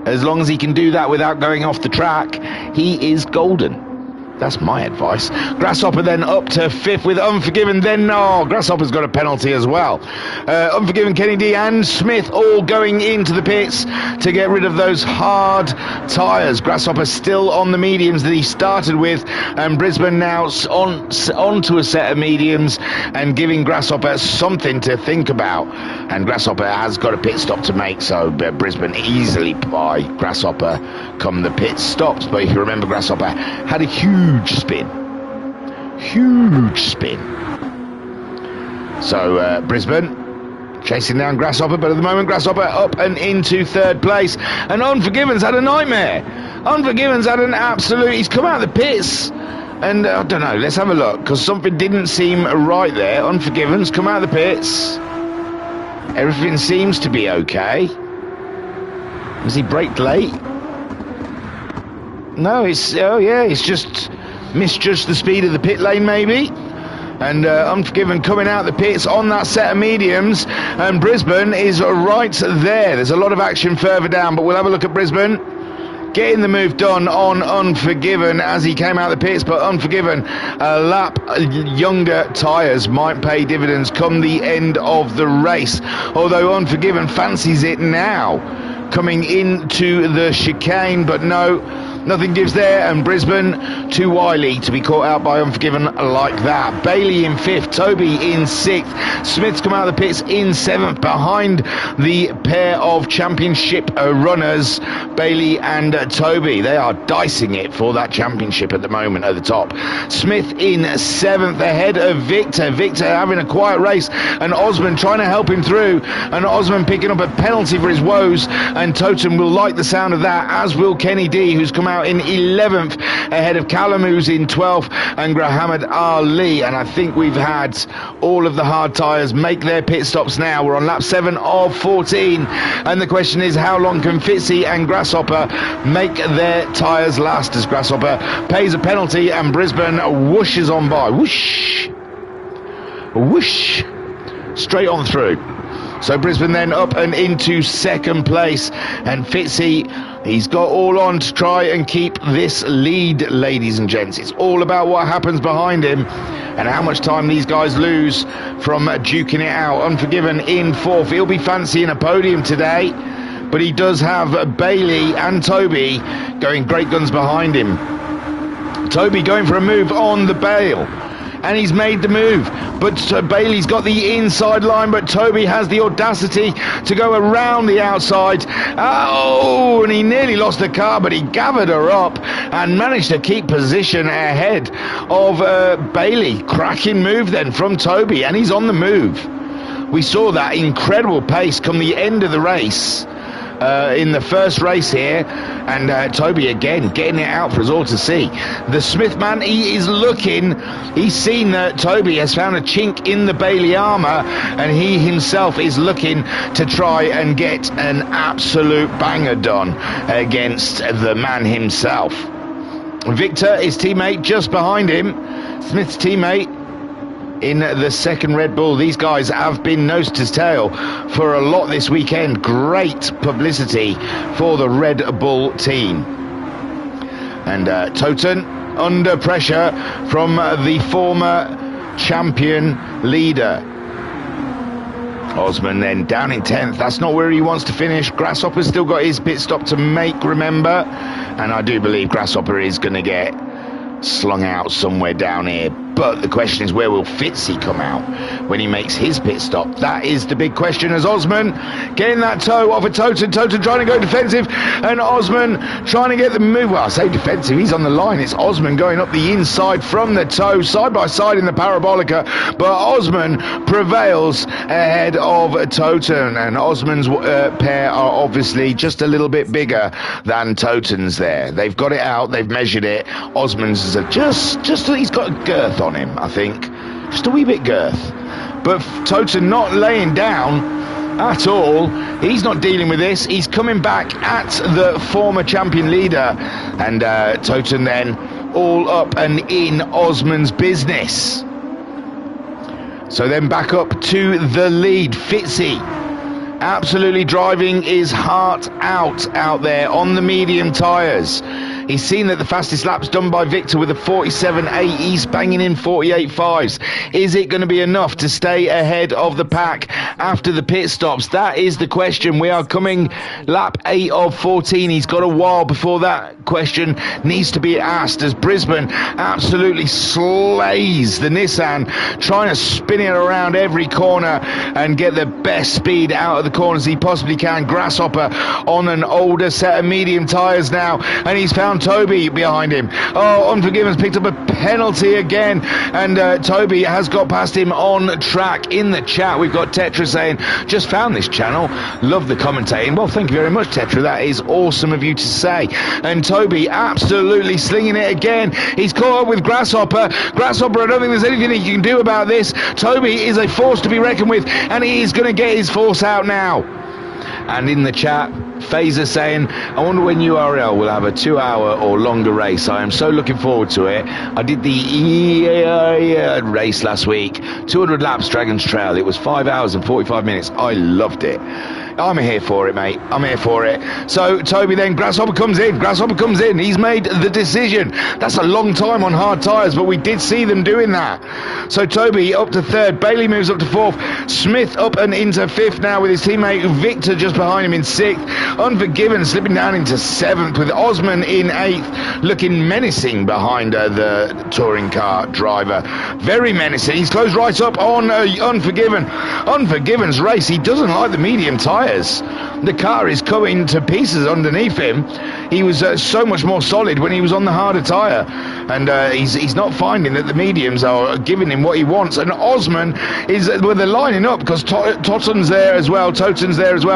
As long as he can do that without going off the track, he is golden. That's my advice. Grasshopper then up to fifth with Unforgiven. Then, Grasshopper's got a penalty as well. Unforgiven, Kennedy and Smith all going into the pits to get rid of those hard tyres. Grasshopper still on the mediums that he started with, and Brisbane now onto a set of mediums and giving Grasshopper something to think about. And Grasshopper has got a pit stop to make, so Brisbane easily by Grasshopper come the pit stops. But if you remember, Grasshopper had a huge spin. So Brisbane chasing down Grasshopper, but at the moment Grasshopper up and into third place. And Unforgiven's had a nightmare. Unforgiven's had an absolute... He's come out of the pits. And I don't know, let's have a look, because something didn't seem right there. Unforgiven's come out of the pits. Everything seems to be okay. Was he braked late? No, he's just misjudged the speed of the pit lane maybe. And Unforgiven coming out the pits on that set of mediums, and Brisbane is right there. There's a lot of action further down, but we'll have a look at Brisbane getting the move done on Unforgiven as he came out the pits. But Unforgiven, a lap younger tyres might pay dividends come the end of the race, although Unforgiven fancies it now coming into the chicane, but no, nothing gives there, and Brisbane too wily to be caught out by Unforgiven like that. Bailey in fifth, Toby in sixth, Smith's come out of the pits in seventh behind the pair of championship runners, Bailey and Toby. They are dicing it for that championship at the moment at the top. Smith in seventh ahead of Victor. Victor having a quiet race, and Osman trying to help him through, and Osman picking up a penalty for his woes, and Totem will like the sound of that, as will Kenny D, who's come out in 11th ahead of Callum, who's in 12th, and Grahamad Ali. And I think we've had all of the hard tyres make their pit stops now. We're on lap 7 of 14, and the question is, how long can Fitzy and Grasshopper make their tyres last, as Grasshopper pays a penalty and Brisbane whooshes on by. Whoosh, whoosh, straight on through. So Brisbane then up and into second place, and Fitzy, he's got all on to try and keep this lead, ladies and gents. It's all about what happens behind him and how much time these guys lose from duking it out. Unforgiven in fourth. He'll be fancying a podium today, but he does have Bailey and Toby going great guns behind him. Toby going for a move on the bail, and he's made the move, but Bailey's got the inside line, but Toby has the audacity to go around the outside. Oh, and he nearly lost the car, but he gathered her up and managed to keep position ahead of Bailey. Cracking move then from Toby, and he's on the move. We saw that incredible pace come the end of the race in the first race here, and Toby again getting it out for us all to see. The Smith man, he is looking, he's seen that Toby has found a chink in the Bailey armour, and he himself is looking to try and get an absolute banger done against the man himself. Victor, his teammate, just behind him. Smith's teammate in the second Red Bull. These guys have been nose to tail for a lot this weekend. Great publicity for the Red Bull team. And Toten under pressure from the former champion leader. Osman then down in 10th. That's not where he wants to finish. Grasshopper's still got his pit stop to make, remember, and I do believe Grasshopper is going to get slung out somewhere down here. But the question is, where will Fitzy come out when he makes his pit stop? That is the big question, as Osman getting that toe off of Toten. Toten trying to go defensive, and Osman trying to get the move. Well, I say defensive, he's on the line. It's Osman going up the inside from the toe, side by side in the parabolica, but Osman prevails ahead of Toten, and Osman's pair are obviously just a little bit bigger than Toten's there. They've got it out, they've measured it. Osman's just he's got a girth on him, I think, just a wee bit girth, but Toten not laying down at all. He's not dealing with this. He's coming back at the former champion leader. And Toten then all up and in Osman's business. So then back up to the lead. Fitzy absolutely driving his heart out there on the medium tyres. He's seen that the fastest lap's done by Victor with a 47.8. He's banging in 48.5s. Is it going to be enough to stay ahead of the pack after the pit stops? That is the question. We are coming lap 8 of 14. He's got a while before that question needs to be asked, as Brisbane absolutely slays the Nissan, trying to spin it around every corner and get the best speed out of the corners he possibly can. Grasshopper on an older set of medium tyres now, and he's found Toby behind him. Oh, Unforgiven's picked up a penalty again, and Toby has got past him on track. In the chat, we've got Tetra saying, just found this channel, love the commentating. Well, thank you very much, Tetra, that is awesome of you to say. And Toby absolutely slinging it again. He's caught up with Grasshopper. Grasshopper, I don't think there's anything he can do about this. Toby is a force to be reckoned with, and he is going to get his force out now. And in the chat, Phaser saying, I wonder when URL will have a 2-hour or longer race. I am so looking forward to it. I did the race last week, 200 laps Dragon's Trail. It was 5 hours and 45 minutes. I loved it. I'm here for it, mate. I'm here for it. So Toby then, Grasshopper comes in. Grasshopper comes in. He's made the decision. That's a long time on hard tyres, but we did see them doing that. So Toby up to third. Bailey moves up to fourth. Smith up and into fifth now with his teammate Victor just behind him in sixth. Unforgiven slipping down into seventh with Osman in eighth, looking menacing behind the touring car driver. Very menacing. He's closed right up on Unforgiven. Unforgiven's race. He doesn't like the medium tyre. The car is coming to pieces underneath him. He was so much more solid when he was on the harder tyre, and he's not finding that the mediums are giving him what he wants. And Osman is, well, they're lining up because Toten's there as well,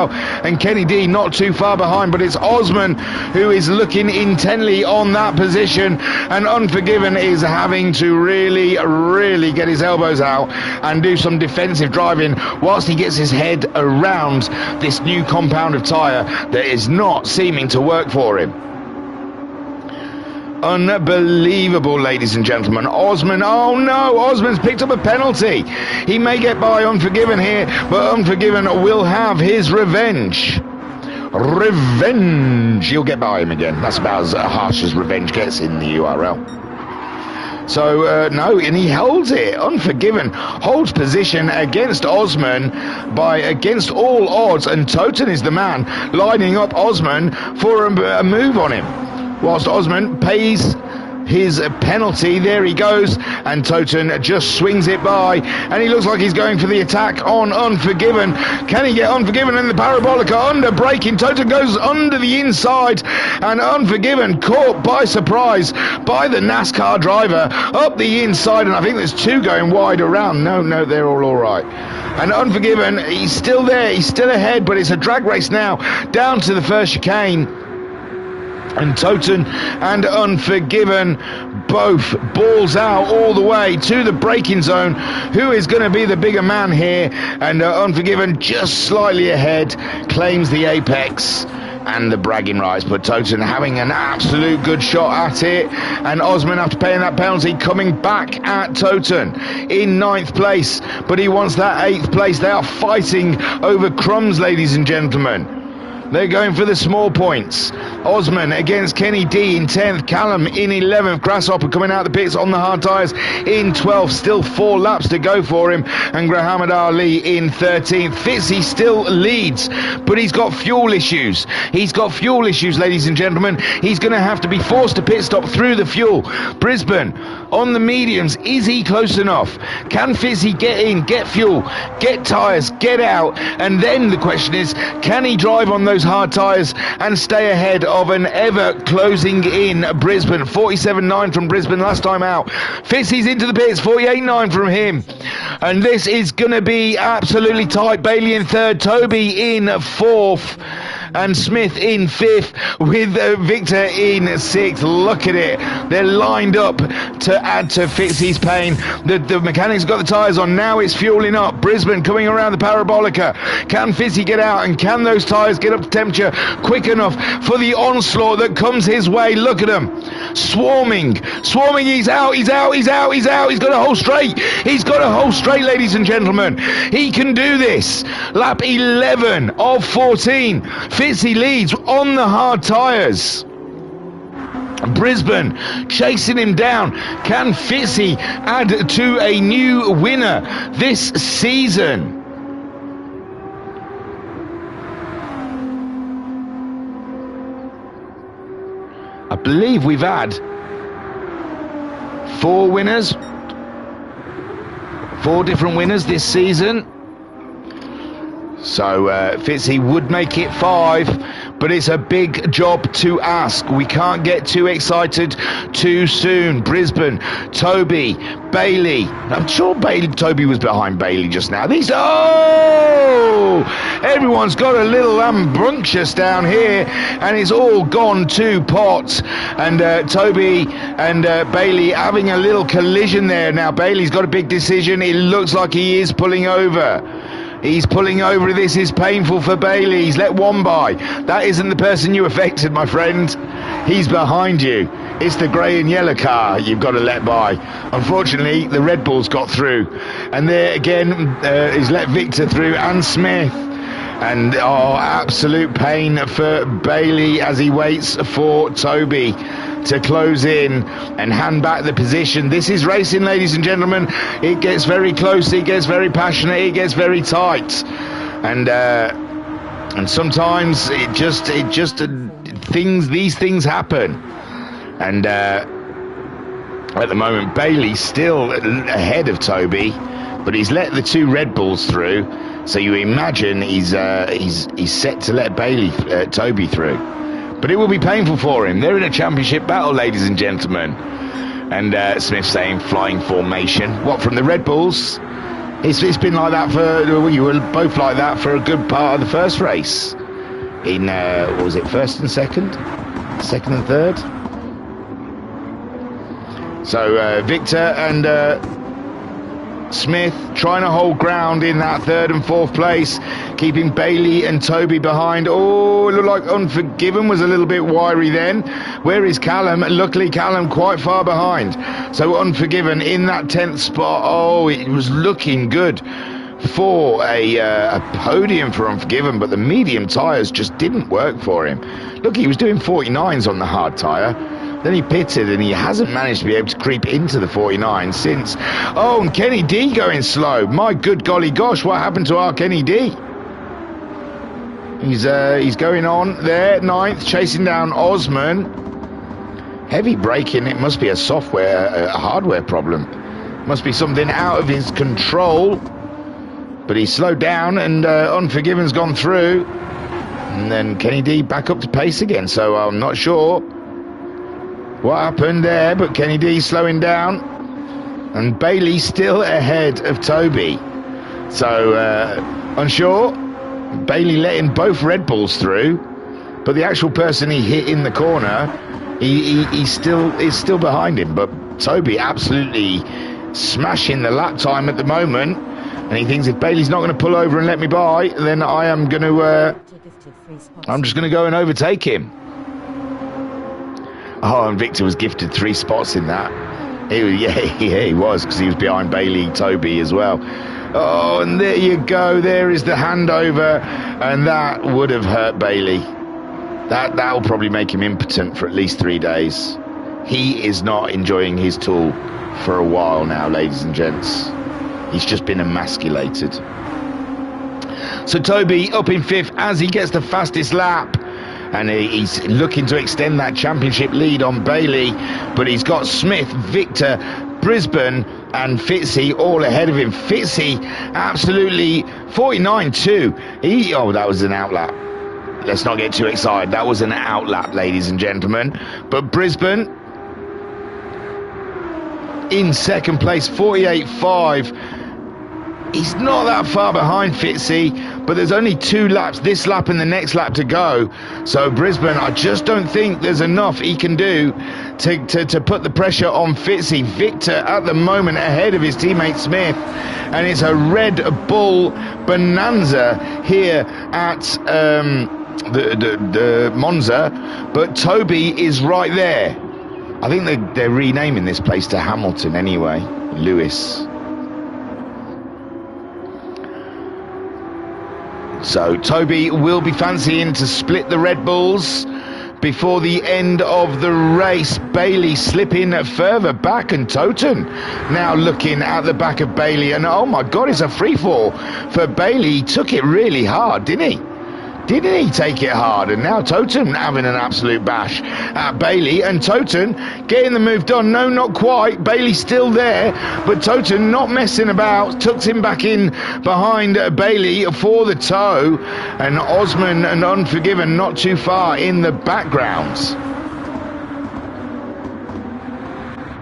and Kenny D not too far behind, but it's Osman who is looking intently on that position, and Unforgiven is having to really get his elbows out and do some defensive driving whilst he gets his head around this new compound of tyre that is not seeming to work for him. Unbelievable, ladies and gentlemen. Osman, oh no, Osman's picked up a penalty. He may get by Unforgiven here, but Unforgiven will have his revenge. He'll get by him again. That's about as harsh as revenge gets in the URL. So, no, and he holds it. Unforgiven holds position against Osman against all odds, and Toten is the man lining up Osman for a move on him. Whilst Osman pays his penalty, there he goes, and Toten just swings it by, and he looks like he's going for the attack on Unforgiven. Can he get Unforgiven in the Parabolica under braking? Toten goes under the inside, and Unforgiven caught by surprise by the NASCAR driver up the inside, and I think there's two going wide around. No, they're all right. And Unforgiven, he's still there, he's still ahead, but it's a drag race now down to the first chicane. And Toten and Unforgiven both balls out all the way to the braking zone. Who is going to be the bigger man here? And Unforgiven just slightly ahead, claims the apex and the bragging rights, but Toten having an absolute good shot at it. And Osman, after paying that penalty, coming back at Toten in 9th place, but he wants that 8th place. They are fighting over crumbs, ladies and gentlemen. They're going for the small points. Osman against Kenny D in 10th. Callum in 11th. Grasshopper coming out the pits on the hard tyres in 12th. Still 4 laps to go for him. And Muhammad Ali in 13th. Fitzy still leads, but he's got fuel issues. He's got fuel issues, ladies and gentlemen. He's going to have to be forced to pit stop through the fuel. Brisbane on the mediums. Is he close enough? Can Fitzy get in, get fuel, get tyres, get out? And then the question is, can he drive on those hard tyres and stay ahead of an ever closing in Brisbane? 47.9 from Brisbane last time out. Fitzy's into the pits, 48.9 from him, and this is going to be absolutely tight. Bailey in third, Toby in fourth, and Smith in 5th with Victor in 6th. Look at it. They're lined up to add to Fitzy's pain. The mechanics got the tyres on. Now it's fueling up. Brisbane coming around the Parabolica. Can Fitzy get out, and can those tyres get up to temperature quick enough for the onslaught that comes his way? Look at him. Swarming. He's out. He's got a whole straight. He's got a whole straight, ladies and gentlemen. He can do this. Lap 11 of 14. Fitzy leads on the hard tyres. Brisbane chasing him down. Can Fitzy add to a new winner this season? I believe we've had 4 winners, 4 different winners this season. So Fitzy would make it 5, but it's a big job to ask. We can't get too excited too soon. Brisbane, Toby, Bailey. I'm sure Toby was behind Bailey just now. Everyone's got a little rambunctious down here, and it's all gone to pot. And Toby and Bailey having a little collision there. Now Bailey's got a big decision. It looks like he is pulling over. He's pulling over. This is painful for Bailey. He's let one by. That isn't the person you affected, my friend. He's behind you. It's the grey and yellow car you've got to let by. Unfortunately, the Red Bulls got through. And there again, he's let Victor through and Smith. And absolute pain for Bailey as he waits for Toby to close in and hand back the position. This is racing, ladies and gentlemen. It gets very close, it gets very passionate, it gets very tight, and sometimes these things happen. And at the moment, Bailey's still ahead of Toby, but he's let the 2 Red Bulls through. So you imagine he's set to let Toby through. But it will be painful for him. They're in a championship battle, ladies and gentlemen. And Smith saying flying formation. What, from the Red Bulls? It's been like that for... You were both like that for a good part of the first race. In, what was it, first and second? Second and third? So Victor and... Smith trying to hold ground in that 3rd and 4th place, keeping Bailey and Toby behind. Oh, it looked like Unforgiven was a little bit wiry then. Where is Callum? Luckily Callum quite far behind. So Unforgiven in that 10th spot. Oh, it was looking good for a podium for Unforgiven, but the medium tyres just didn't work for him. Look, he was doing 49s on the hard tyre. Then he pitted, and he hasn't managed to be able to creep into the 49 since. Oh, and Kenny D going slow. My good golly gosh, what happened to our Kenny D? He's going on there, 9th, chasing down Osman. Heavy braking. It must be a hardware problem. Must be something out of his control. But he slowed down, and Unforgiven's gone through. And then Kenny D back up to pace again, so I'm not sure what happened there, but Kenny D slowing down, and Bailey still ahead of Toby. So unsure. Bailey letting both Red Bulls through, but the actual person he hit in the corner, he's still behind him. But Toby absolutely smashing the lap time at the moment, and he thinks if Bailey's not going to pull over and let me by, then I'm just going to go and overtake him. Oh, and Victor was gifted 3 spots in that. He was, because he was behind Bailey, Toby as well. Oh, and there you go. There is the handover, and that would have hurt Bailey. That will probably make him impotent for at least 3 days. He is not enjoying his tool for a while now, ladies and gents. He's just been emasculated. So Toby up in 5th as he gets the fastest lap. And he's looking to extend that championship lead on Bailey, but he's got Smith, Victor, Brisbane and Fitzy all ahead of him. Fitzy absolutely 49-2. Oh, that was an outlap. Let's not get too excited. That was an outlap, ladies and gentlemen. But Brisbane in 2nd place, 48.5. He's not that far behind Fitzy, but there's only 2 laps, this lap and the next lap to go. So Brisbane, I just don't think there's enough he can do to put the pressure on Fitzy. Victor at the moment ahead of his teammate Smith, and it's a Red Bull bonanza here at the Monza, but Toby is right there. I think they're renaming this place to Hamilton anyway, Lewis. So Toby will be fancying to split the Red Bulls before the end of the race. Bailey slipping further back, and Toten now looking at the back of Bailey, and oh my god, it's a free fall for Bailey. He took it really hard, didn't he? Didn't he take it hard? And now Toten having an absolute bash at Bailey, and Toten getting the move done. No, not quite. Bailey's still there, but Toten not messing about, tucks him back in behind Bailey for the toe, and Osman and Unforgiven not too far in the background.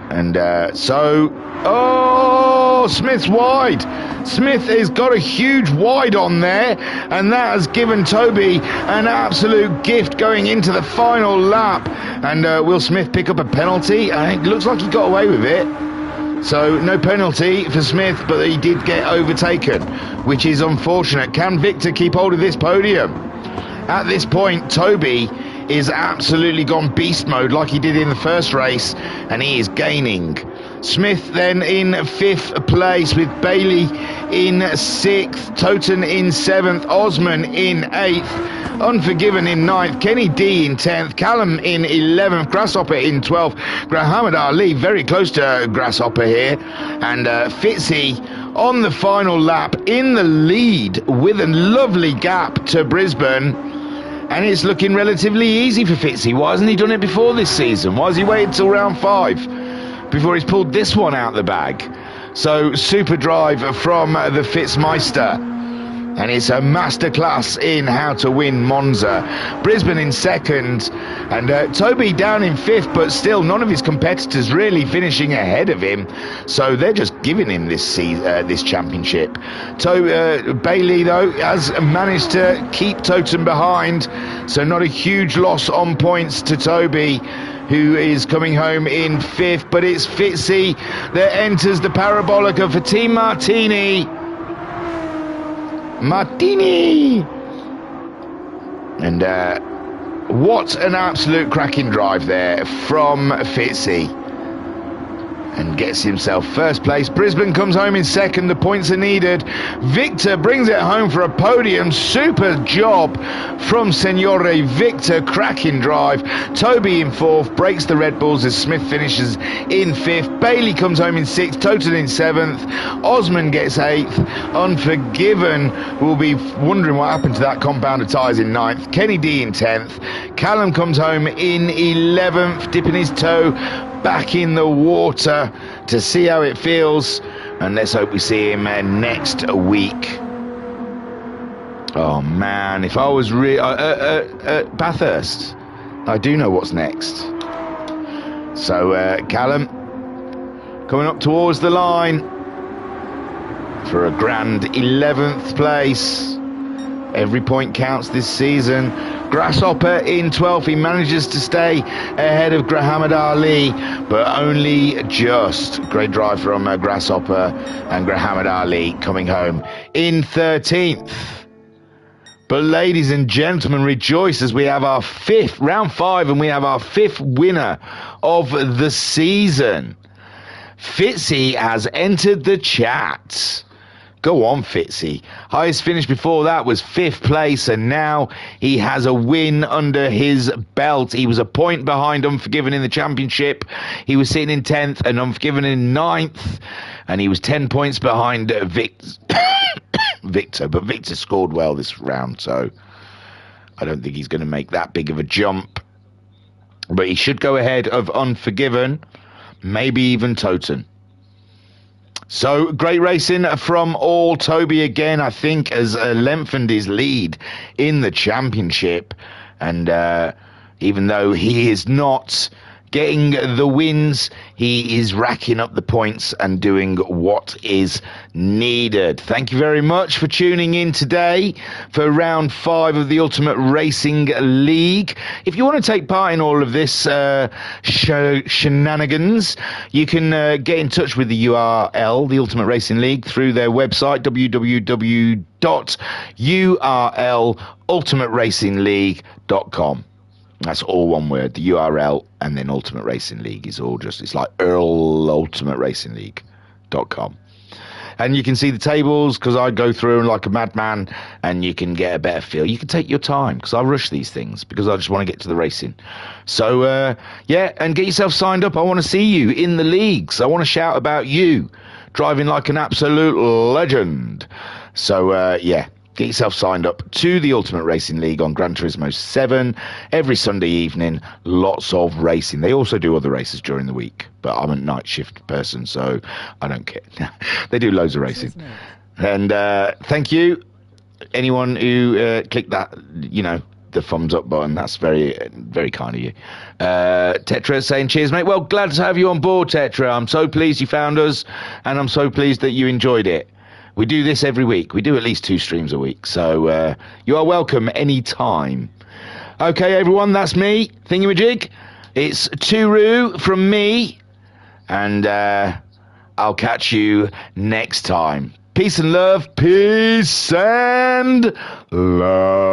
And oh, Smith's wide. Smith has got a huge wide on there, and that has given Toby an absolute gift going into the final lap. And will Smith pick up a penalty? It looks like he got away with it. So no penalty for Smith, but he did get overtaken, which is unfortunate. Can Victor keep hold of this podium? At this point, Toby is absolutely gone beast mode like he did in the first race, and he is gaining. Smith then in 5th place, with Bailey in 6th, Toten in 7th, Osman in 8th, Unforgiven in 9th, Kenny D in 10th, Callum in 11th, Grasshopper in 12th, Muhammad Ali very close to Grasshopper here, and Fitzy on the final lap in the lead with a lovely gap to Brisbane. And it's looking relatively easy for Fitzy. Why hasn't he done it before this season? Why has he waited till round 5 before he's pulled this one out the bag? So super drive from the Fitzmeister, and it's a masterclass in how to win Monza. Brisbane in 2nd, and Toby down in 5th, but still none of his competitors really finishing ahead of him, so they're just giving him this championship. Bailey though has managed to keep Toten behind, so not a huge loss on points to Toby, who is coming home in 5th, but it's Fitzy that enters the parabolica for Team Martini. And what an absolute cracking drive there from Fitzy, and gets himself 1st place. Brisbane comes home in 2nd. The points are needed. Victor brings it home for a podium. Super job from Signore Victor. Cracking drive. Toby in 4th, breaks the Red Bulls as Smith finishes in 5th. Bailey comes home in 6th. Toten in 7th. Osman gets 8th. Unforgiven will be wondering what happened to that compound of tyres in 9th. Kenny D in 10th. Callum comes home in 11th, dipping his toe back in the water to see how it feels, and let's hope we see him next week. Oh man, if I was Bathurst, I do know what's next. So Callum coming up towards the line for a grand 11th place. Every point counts this season. Grasshopper in 12th. He manages to stay ahead of Muhammad Ali, but only just. Great drive from Grasshopper, and Muhammad Ali coming home in 13th. But ladies and gentlemen, rejoice as we have our 5th, round 5, and we have our 5th winner of the season. Fitzy has entered the chat. Go on, Fitzy. Highest finish before that was 5th place, and now he has a win under his belt. He was a point behind Unforgiven in the championship. He was sitting in 10th, and Unforgiven in 9th, and he was 10 points behind Victor. But Victor scored well this round, so I don't think he's going to make that big of a jump. But he should go ahead of Unforgiven, maybe even Toten. So great racing from all. Toby again, I think, has lengthened his lead in the championship, and even though he is not getting the wins. He is racking up the points and doing what is needed. Thank you very much for tuning in today for round 5 of the Ultimate Racing League. If you want to take part in all of this shenanigans, you can get in touch with the URL, the Ultimate Racing League, through their website, www.ultimateracingleague.com. That's all one word, the URL, and then Ultimate Racing League is all just, it's like ultimateracingleague.com. And you can see the tables, because I go through them like a madman, and you can get a better feel. You can take your time, because I rush these things, because I just want to get to the racing. So, yeah, and get yourself signed up. I want to see you in the leagues. I want to shout about you, driving like an absolute legend. So, yeah. Get yourself signed up to the Ultimate Racing League on Gran Turismo 7 every Sunday evening. Lots of racing. They also do other races during the week, but I'm a night shift person, so I don't care. They do loads of racing. And thank you, anyone who clicked that, the thumbs up button. That's very, very kind of you. Tetra saying cheers, mate. Well, glad to have you on board, Tetra. I'm so pleased you found us, and I'm so pleased that you enjoyed it. We do this every week. We do at least 2 streams a week. So you are welcome any time. Okay, everyone, that's me, Thingamajig. It's Turu from me. And I'll catch you next time. Peace and love. Peace and love.